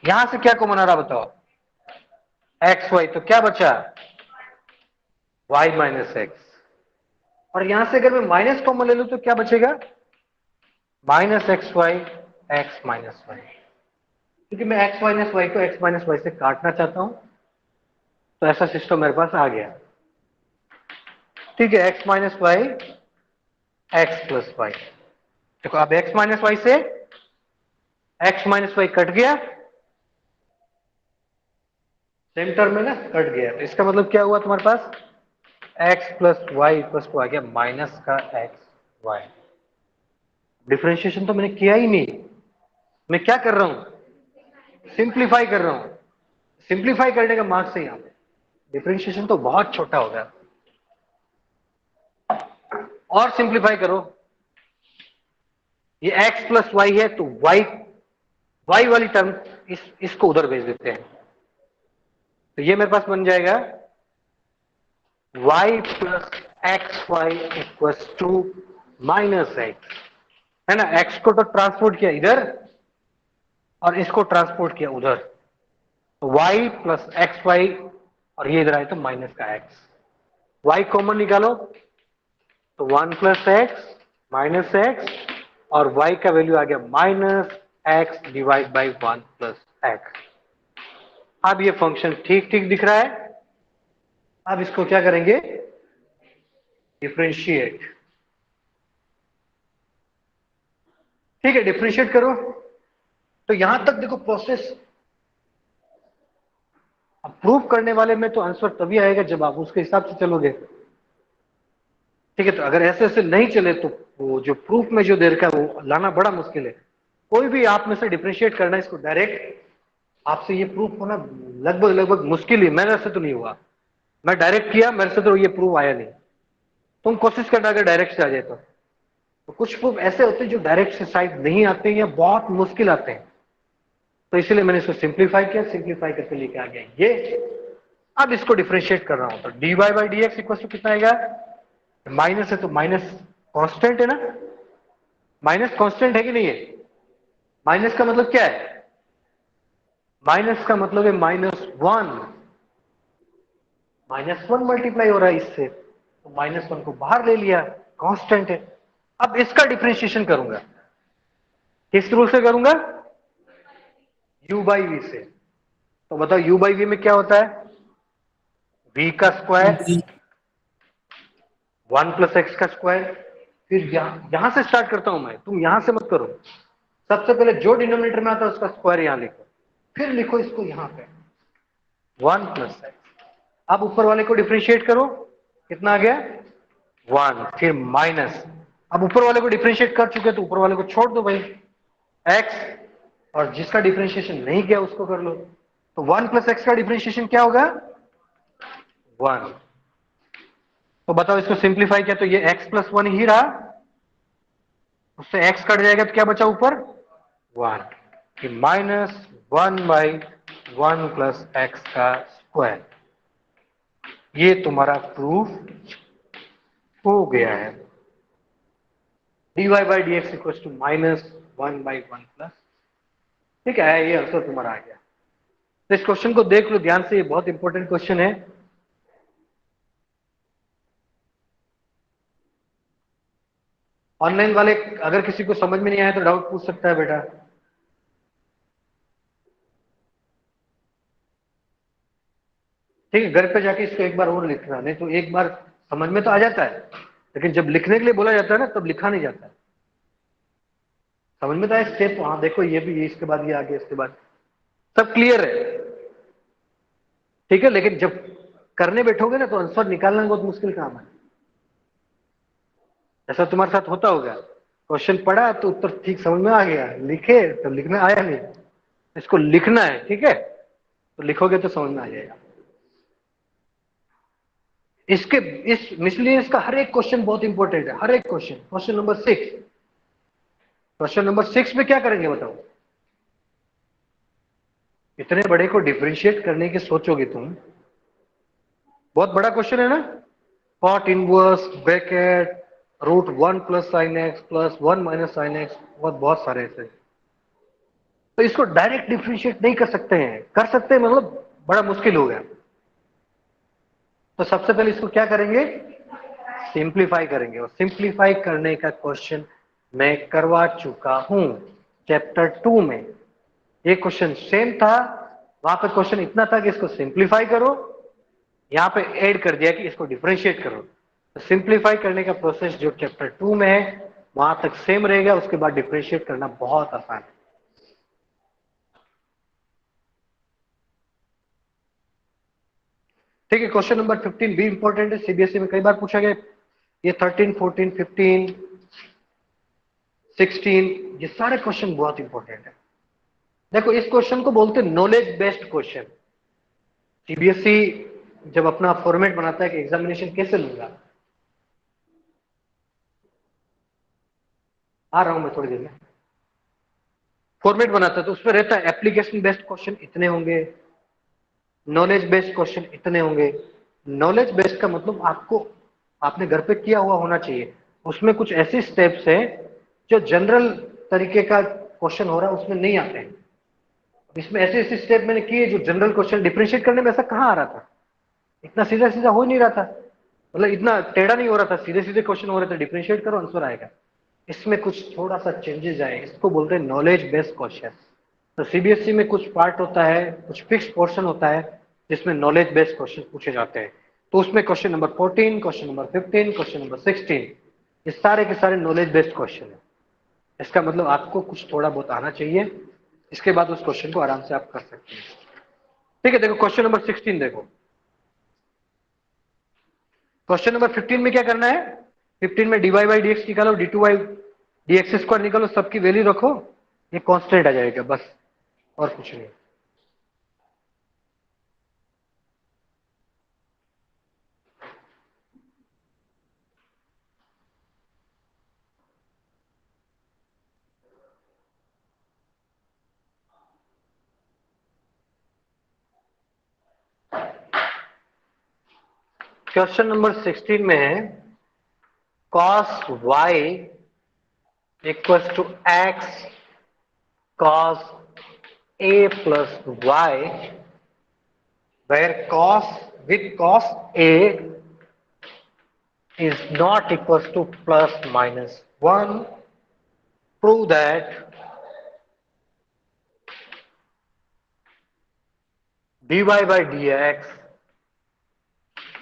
यहां से क्या कॉमन आ रहा बताओ, एक्स वाई, तो क्या बचा वाई माइनस एक्स, और यहां से अगर मैं माइनस कॉमन ले लूं तो क्या बचेगा, minus x y x minus y, क्योंकि मैं एक्स माइनस वाई को एक्स माइनस वाई से काटना चाहता हूं, तो ऐसा सिस्टम मेरे पास आ गया। ठीक है, x minus y x plus y, देखो अब एक्स माइनस वाई से एक्स माइनस वाई कट गया, सेम टर्म में ना कट गया, तो इसका मतलब क्या हुआ तुम्हारे पास, x plus y equal to आ गया माइनस का एक्स वाई। डिफरेंशिएशन तो मैंने किया ही नहीं, मैं क्या कर रहा हूं, सिंप्लीफाई कर रहा हूं, सिंप्लीफाई करने का मार्क्स है यहां पे, डिफरेंशिएशन तो बहुत छोटा हो गया। और सिंप्लीफाई करो, ये x प्लस वाई है तो y वाली टर्म इसको उधर भेज देते हैं, तो ये मेरे पास बन जाएगा y plus x y equal to minus x, है ना, x को तो ट्रांसपोर्ट किया इधर और इसको ट्रांसपोर्ट किया उधर, तो y प्लस एक्स वाई, और ये इधर आए तो माइनस का x, y कॉमन निकालो तो 1 प्लस एक्स माइनस एक्स, और y का वैल्यू आ गया minus x divide by 1 plus x. अब ये फंक्शन ठीक ठीक दिख रहा है, अब इसको क्या करेंगे, डिफरेंशिएट। ठीक है, डिफरेंशिएट करो, तो यहां तक देखो प्रोसेस, अब प्रूफ करने वाले में तो आंसर तभी आएगा जब आप उसके हिसाब से चलोगे। ठीक है, तो अगर ऐसे ऐसे नहीं चले तो वो जो प्रूफ में जो दे रखा है वो लाना बड़ा मुश्किल है। कोई भी आप में से डिफरेंशिएट करना है इसको डायरेक्ट, आपसे ये प्रूफ होना लगभग लगभग मुश्किल ही, मेरे से तो नहीं हुआ, मैं डायरेक्ट किया मेरे से तो ये प्रूफ आया नहीं। तुम कोशिश करना अगर डायरेक्ट से आ जाए तो कुछ प्रूफ ऐसे होते हैं जो डायरेक्ट से शायद नहीं आते हैं या बहुत मुश्किल आते हैं, तो इसीलिए मैंने इसको सिंप्लीफाई किया, सिंप्लीफाई करके लेके आ गया ये। अब इसको डिफरेंशिएट कर रहा हूं तो dy by d x equal to कितना आएगा, माइनस है तो माइनस कांस्टेंट है ना, माइनस कांस्टेंट है कि नहीं है, माइनस का मतलब क्या है, माइनस का मतलब है -1, -1 मल्टीप्लाई हो रहा है इससे, तो -1 को बाहर ले लिया, कांस्टेंट है। अब इसका डिफरेंशिएशन करूंगा, किस रूल से करूंगा, u बाई वी से। तो बताओ u बाई वी में क्या होता है, v का स्क्वायर b 1 प्लस एक्स का स्क्वायर। फिर यहां से स्टार्ट करता हूं मैं, तुम यहां से मत करो। सबसे पहले जो डिनोमिनेटर में आता है उसका स्क्वायर यहां लिखो, फिर लिखो इसको यहां पे 1 प्लस एक्स। अब ऊपर वाले को डिफरेंशिएट करो, कितना आ गया 1, फिर माइनस। अब ऊपर वाले को डिफरेंशिएट कर चुके तो ऊपर वाले को छोड़ दो भाई x, और जिसका डिफरेंशिएशन नहीं किया उसको कर लो। तो 1 प्लस एक्स का डिफरेंशिएशन क्या होगा 1। तो बताओ इसको सिंप्लीफाई किया तो ये x प्लस 1 ही रहा, उससे x कट जाएगा तो क्या बचा ऊपर 1, कि माइनस 1/1 प्लस एक्स का स्क्वायर। ये तुम्हारा प्रूफ हो गया है। dy by d x equal to -1/1 plus, ठीक है, ये आंसर तुम्हारा आ गया। तो इस क्वेश्चन को देख लो ध्यान से, ये बहुत इंपॉर्टेंट क्वेश्चन है। ऑनलाइन वाले अगर किसी को समझ में नहीं आया तो डाउट पूछ सकता है बेटा। ठीक है, घर पे जाके इसको एक बार और लिखना, नहीं तो एक बार समझ में तो आ जाता है, लेकिन जब लिखने के लिए बोला जाता है ना तब लिखा नहीं जाता है। समझ में तो आया स्टेप, हाँ देखो ये भी, ये इसके बाद ये आ गया, इसके बाद सब क्लियर है, ठीक है। लेकिन जब करने बैठोगे ना तो आंसर निकालना बहुत मुश्किल काम है। ऐसा तुम्हारे साथ होता होगा, क्वेश्चन पढ़ा तो उत्तर ठीक समझ में आ गया, लिखे तो लिखना आया नहीं। इसको लिखना है, ठीक है, तो लिखोगे तो समझ में आ जाएगा। इसके इस मिसलिनियस का हर एक क्वेश्चन बहुत इंपॉर्टेंट है, हर एक question. Question number 6, question number 6 में क्या करेंगे बताओ। इतने बड़े को डिफरेंशिएट करने की सोचोगे तुम, बहुत बड़ा क्वेश्चन है ना। Cot inverse bracket √1 plus sine x plus 1 minus sine x, बहुत सारे ऐसे। तो इसको डायरेक्ट डिफरेंशिएट नहीं कर सकते हैं, कर सकते हैं मतलब बड़ा मुश्किल हो गया। तो सबसे पहले इसको क्या करेंगे, सिंप्लीफाई करेंगे। और सिंप्लीफाई करने का क्वेश्चन मैं करवा चुका हूं चैप्टर 2 में। ये क्वेश्चन सेम था, वहां पे क्वेश्चन इतना था कि इसको सिंप्लीफाई करो, यहां पे ऐड कर दिया कि इसको डिफरेंशिएट करो। तो सिंप्लीफाई करने का प्रोसेस जो चैप्टर 2 में है वहां तक सेम रहेगा, उसके बाद डिफरेंशिएट करना बहुत आसान है। ठीक है, क्वेश्चन नंबर 15 भी इंपॉर्टेंट है, सीबीएसई में कई बार पूछा गया। ये 13, 14, 15, 16, ये सारे क्वेश्चन बहुत इंपॉर्टेंट है। देखो इस क्वेश्चन को बोलते हैं नॉलेज बेस्ड क्वेश्चन। सीबीएसई जब अपना फॉर्मेट बनाता है कि एग्जामिनेशन कैसे लूंगा, आ रहा हूं मैं थोड़ी देर में, फॉर्मेट बनाता है तो उसमें रहता है एप्लीकेशन बेस्ड क्वेश्चन इतने होंगे, नॉलेज बेस्ड क्वेश्चन इतने होंगे। नॉलेज बेस्ड का मतलब आपको, आपने घर पे किया हुआ होना चाहिए। उसमें कुछ ऐसे स्टेप्स हैं जो जनरल तरीके का क्वेश्चन हो रहा है उसमें नहीं आते हैं। इसमें ऐसे ऐसे स्टेप मैंने किए जो जनरल क्वेश्चन डिफरेंशिएट करने में ऐसा कहाँ आ रहा था, इतना सीधा सीधा हो नहीं रहा था, मतलब इतना टेढ़ा नहीं हो रहा था, सीधे सीधे क्वेश्चन हो रहे थे, डिफरेंशिएट करो आंसर आएगा। इसमें कुछ थोड़ा सा चेंजेस आए, इसको बोलते हैं नॉलेज बेस्ड क्वेश्चन। तो सीबीएसई में कुछ पार्ट होता है, कुछ फिक्स पोर्शन होता है जिसमें नॉलेज बेस्ड क्वेश्चन पूछे जाते हैं। तो उसमें question number 14, question number 15, question number 16, ये सारे के सारे नॉलेज बेस्ड क्वेश्चन है। इसका मतलब आपको कुछ थोड़ा बहुत आना चाहिए, इसके बाद उस क्वेश्चन को आराम से आप कर सकते हैं। ठीक है, देखो क्वेश्चन नंबर 16 देखो। क्वेश्चन नंबर 15 में क्या करना है, 15 में dy बाई डी एक्स निकालो, D two by d x square निकालो, सबकी वैल्यू रखो, ये कांस्टेंट आ जाएगा बस, और कुछ नहीं। क्वेश्चन नंबर 16 में है cos y equals to x cos a plus y, where cos with cos a is not equals to plus minus 1. Prove that dy by dx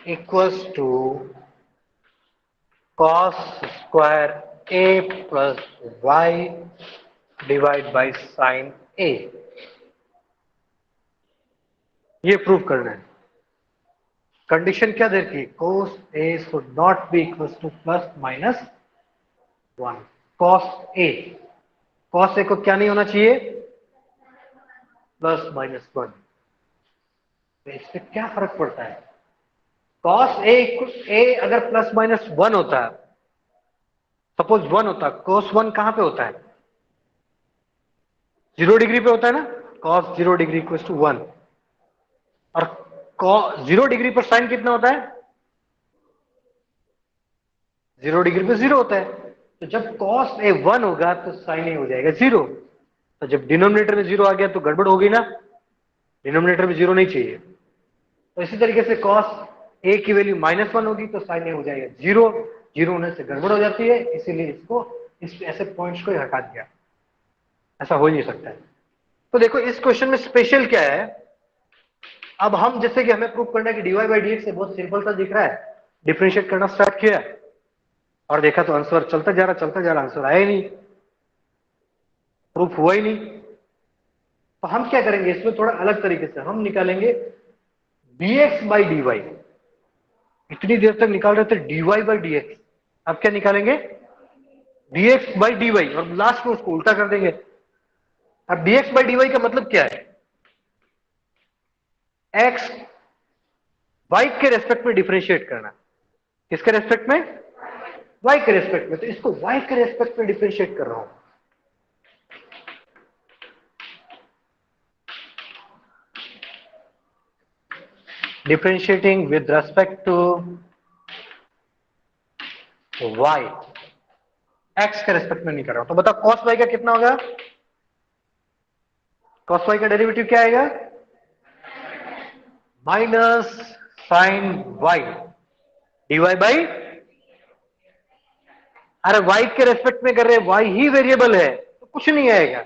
equals to cos square a plus y divide by sine a. ये प्रूव करना है। कंडीशन क्या दे रखी? cos a should not be equals two plus minus 1। cos a को क्या नहीं होना चाहिए? Plus minus 1। तो इससे क्या फर्क पड़ता है? cos a अगर प्लस माइनस 1 होता है, सपोज 1 होता, cos 1 कहां पे होता है? 0 डिग्री पे होता है ना। cos 0 degree equals to 1। और 0 डिग्री पर साइन कितना होता है? 0 डिग्री पे 0 होता है। तो जब cos a 1 होगा तो साइन a हो जाएगा 0। तो जब डिनोमिनेटर में 0 आ गया तो गड़बड़ हो गई ना, डिनोमिनेटर में 0 नहीं चाहिए। तो इसी तरीके से cos a की वैल्यू -1 होगी तो साइन a हो जाएगा 0। 0 होने से गड़बड़ हो जाती है, इसीलिए इसको इस ऐसे पॉइंट्स को हटा दिया। ऐसा हो ही नहीं सकता है। तो देखो इस क्वेश्चन में स्पेशल क्या है। अब हम जैसे कि हमें प्रूव करना है कि dy बाई dx से बहुत सिंपल सा दिख रहा है, डिफरेंशिएट करना स्टार्ट किया और देखा तो आंसर चलता जा रहा, आंसर आया ही नहीं, प्रूफ हुआ ही नहीं। तो हम क्या करेंगे, इसमें थोड़ा अलग तरीके से हम निकालेंगे dx बाई dy। इतनी देर तक निकाल रहे थे dy बाई dx, अब क्या निकालेंगे? dx बाई dy, और लास्ट में उसको उल्टा कर देंगे। अब dx बाई dy का मतलब क्या है? x y के रेस्पेक्ट में डिफरेंशिएट करना। किसके रेस्पेक्ट में? y के रेस्पेक्ट में। तो इसको y के रेस्पेक्ट में डिफरेंशिएट कर रहा हूं। Differentiating with respect to y, x के रेस्पेक्ट में नहीं कर रहा हूं। तो बताओ cos y का कितना होगा? cos y का डेरिवेटिव क्या आएगा? Minus sine y dy by, अरे y के रेस्पेक्ट में कर रहे हैं, y ही वेरिएबल है तो कुछ नहीं आएगा।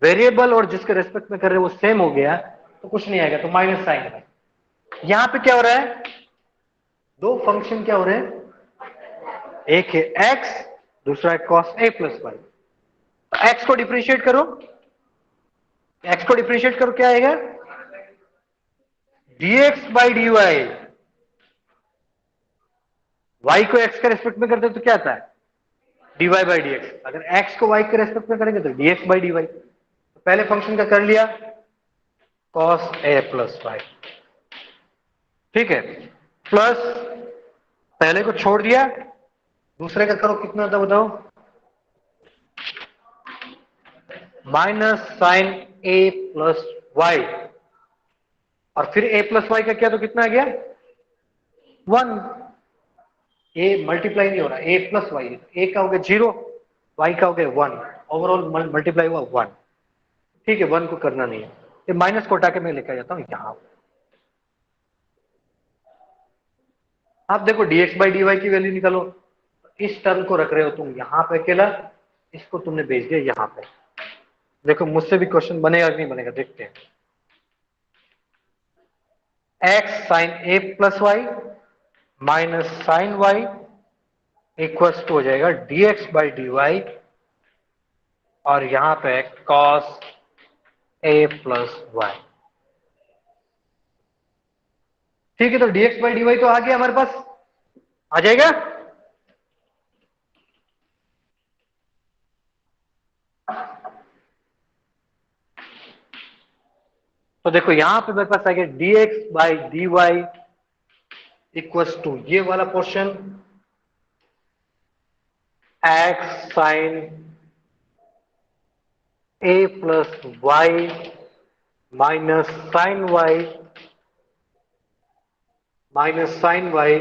वेरिएबल और जिसके रेस्पेक्ट में कर रहे हैं वो सेम हो गया तो कुछ नहीं आएगा, तो माइनस साइन है। यहां पे क्या हो रहा है? दो फंक्शन क्या हो रहे हैं? एक है x, दूसरा है cos a plus y. x को डिफरेंशिएट करो, x को डिफरेंशिएट करो, क्या आएगा? dx by dy। y को x के रेस्पेक्ट में करते तो क्या आता है? dy by dx। अगर x को y के रेस्पेक्ट में करेंगे तो dx बाई dy। तो पहले फंक्शन का कर लिया cos a प्लस वाई, ठीक है, प्लस पहले को छोड़ दिया, दूसरे का करो, कितना था बताओ? Minus sine a plus y, और फिर a प्लस वाई का किया तो कितना आ गया? 1। a मल्टीप्लाई नहीं हो रहा, a प्लस वाई, a का हो गया 0, y का हो गया 1, ओवरऑल मल्टीप्लाई हुआ 1। ठीक है, 1 को करना नहीं है, ये माइनस को हटा के मैं लेकर जाता हूं यहां। आप देखो dx बाई dy की वैल्यू निकालो, इस टर्म को रख रहे हो तुम यहां पे अकेला, इसको तुमने भेज दिया यहां पे। देखो मुझसे भी क्वेश्चन बनेगा कि नहीं बनेगा, देखते हैं। x sine a plus Y minus sine Y equals to हो जाएगा dx बाई dy, और यहां पे cos a प्लस वाई। ठीक है, तो dx बाई dy तो आ गया हमारे पास, आ जाएगा। तो देखो यहां पे मेरे पास आ गया dx by dy equals to ये वाला portion x sine a plus Y minus sine y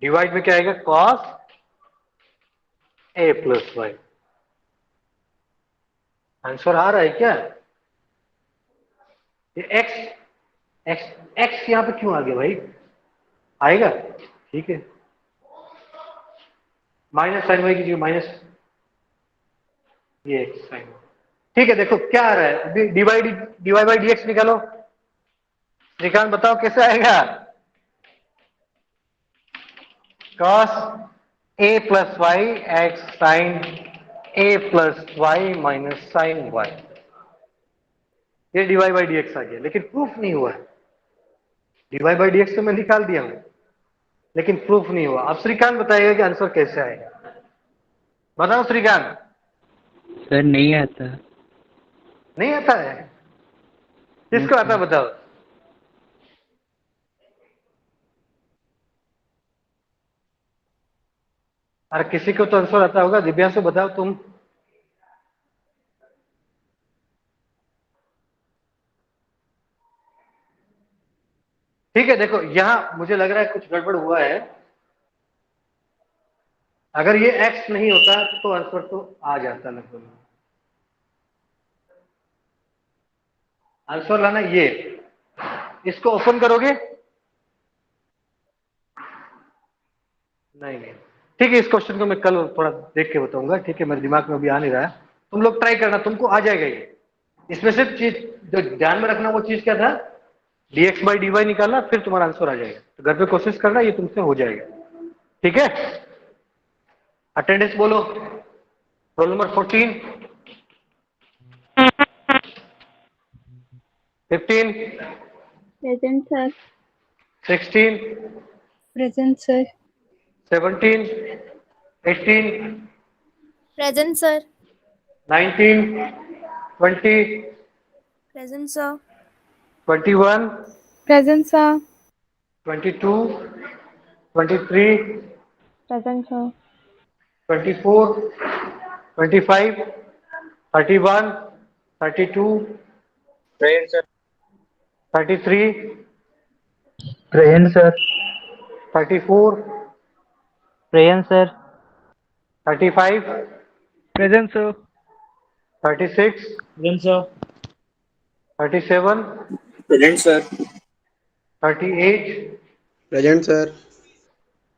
divide में क्या आएगा? cos a plus y. Answer आ रहा है क्या? ये x यहां पे क्यों आ गया भाई? आएगा, ठीक है, माइनस साइन वाई की जगह माइनस ये x साइन, ठीक है। देखो क्या आ रहा है, dy बाई dx निकालो, श्रीकांत बताओ कैसे आएगा? cos a plus y x sin a plus y minus sin y, ये dy by dx आ गया, लेकिन प्रूफ नहीं हुआ है। dy by dx तो मैं निकाल दिया हूं, लेकिन प्रूफ नहीं हुआ। अब श्रीकांत बताएगा कि आंसर कैसे आएगा। बताओ श्रीकांत। सर नहीं आता। नहीं आता है? किसको आता है बताओ। अरे किसी को तो आंसर आता होगा। दिव्यांशु बताओ तुम। ठीक है, देखो यहां मुझे लग रहा है कुछ गड़बड़ हुआ है। अगर ये x नहीं होता तो आंसर तो आ जाता लगभग। आंसर लाना ये, इसको ओपन करोगे? नहीं नहीं, ठीक है, इस क्वेश्चन को मैं कल थोड़ा देख के बताऊंगा। ठीक है, मेरे दिमाग में अभी आ नहीं रहा है। तुम लोग ट्राई करना, तुमको आ जाएगा ये। इसमें से चीज जो ध्यान में रखना वो चीज क्या था, dx by dy निकालना, फिर तुम्हारा आंसर आ जाएगा। तो घर पे कोशिश करना, ये तुमसे हो जाएगा। ठीक है, अटेंडेंस बोलो। Roll number 14, 15, Present, sir. 16, Present, sir. 17, 18, Present, sir. 19, 20, Present, sir. 21, Present, sir. 22, 23, Present, sir. 24, 25, 31, 32, Present, sir. 33, Present, sir. 34, Present, sir. 35, Present, sir. 36, Present, sir. 37, Present, sir. 38, Present, sir.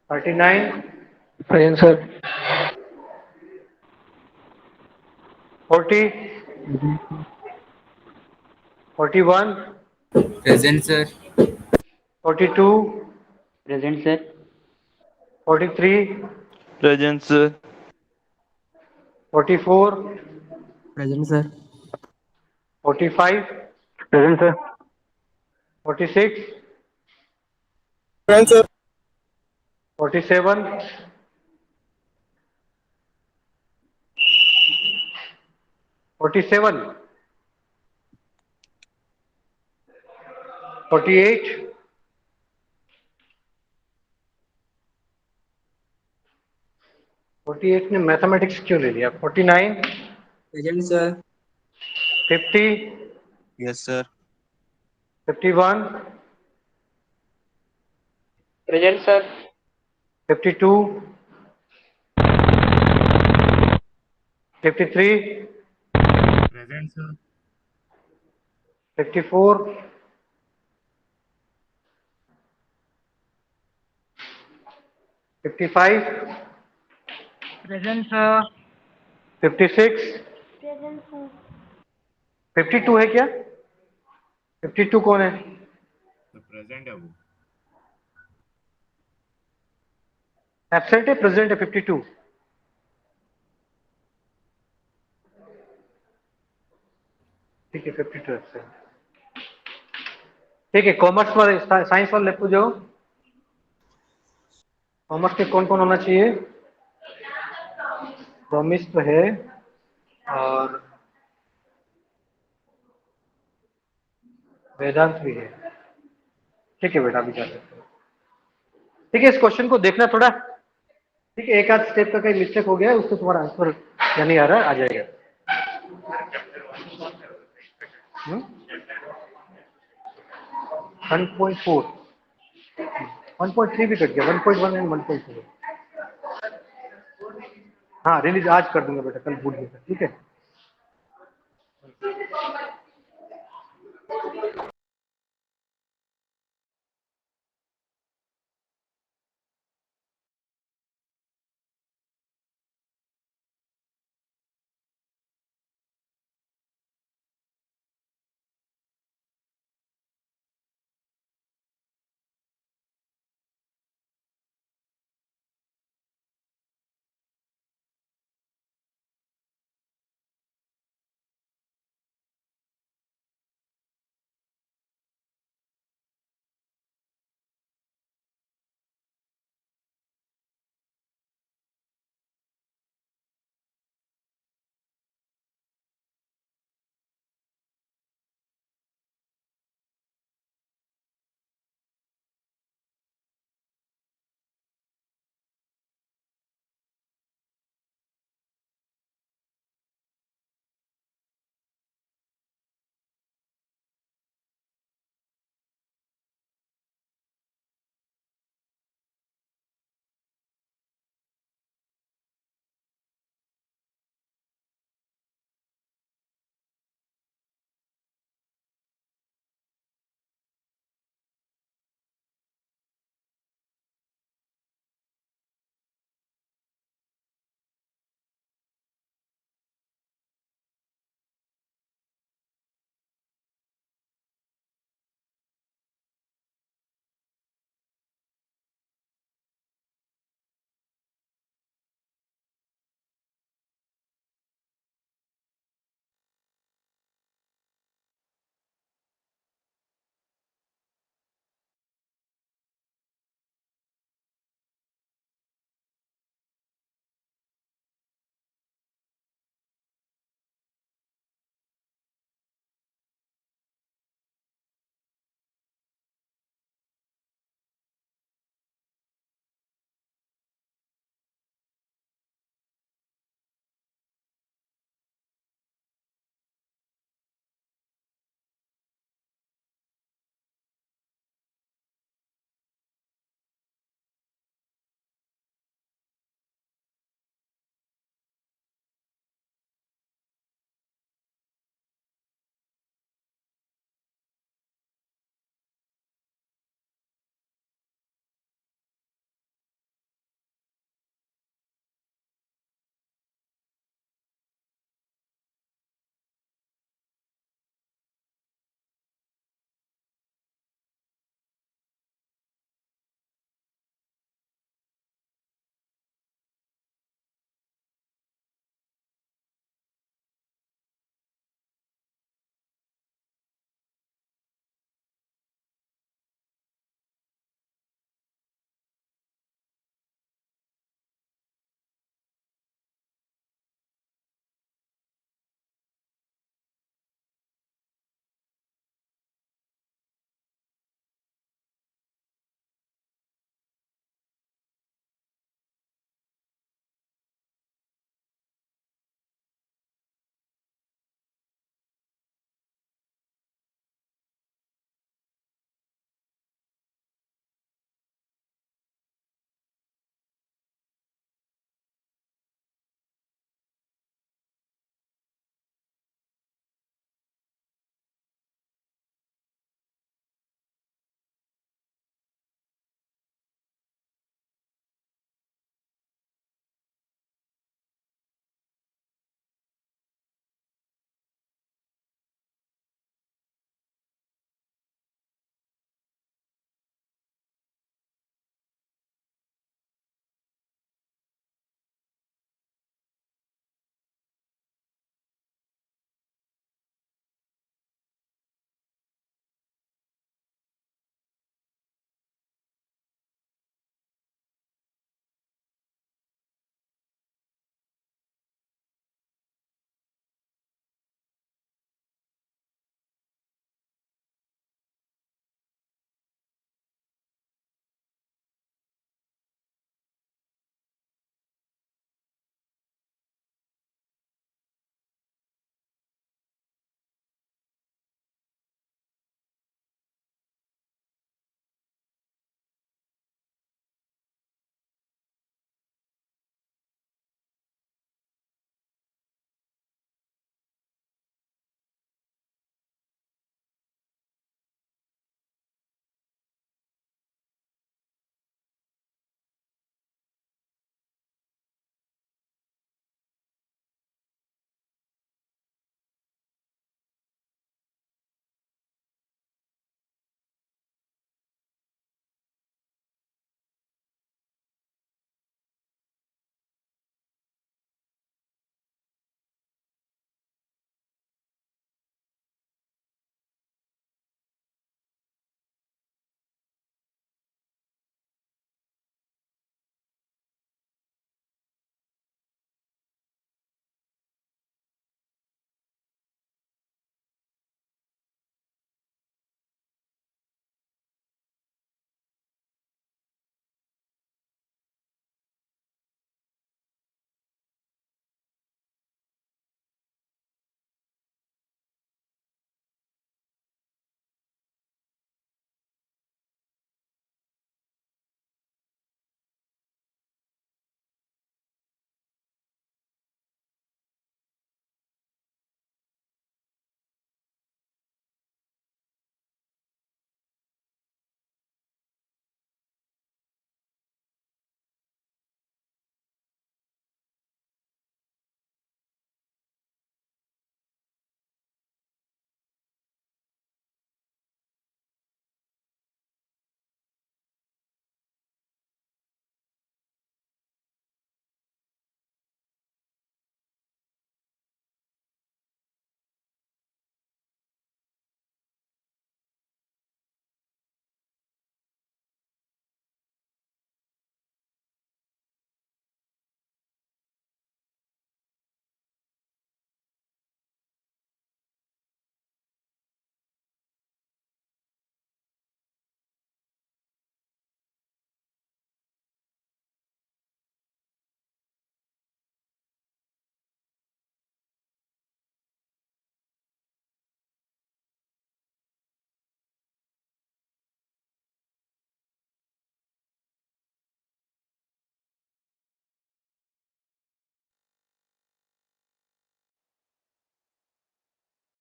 39, Present, sir. 40, 41, Present, sir. 42, Present, sir. 43, Present, sir. 44, Present, sir. 45, Present, sir. 46, Present, sir. 47, 47, 48, 48 ने मैथमेटिक्स क्यों ले लिया? 49, Present, sir. 50, Yes, sir. 51, Present, sir. 52, 53, Present, sir. 54, 55, Present, sir. 56, Present, sir. 52 है क्या? 52 कौन है? The present है वो. एब्सेंट है, प्रेजेंट है 52। ठीक है, 52 एब्सेंट। ठीक है, कॉमर्स वाले, साइंस वाले लेफ्ट जाओ। कॉमर्स के कौन कौन होना चाहिए? प्रॉमिस तो है, और वेदांत भी है। ठीक है बेटा, अभी जा सकते हो। ठीक है, इस क्वेश्चन को देखना थोड़ा। ठीक है, एक आध स्टेप का कहीं मिस्टेक हो गया है, उससे तुम्हारा आंसर या नहीं आ रहा, आ जाएगा। 1.4, 1.3 भी कट गया, 1.1 एंड 1.4। हाँ, रिलीज आज कर दूंगा बेटा, कल भूल गया। ठीक है।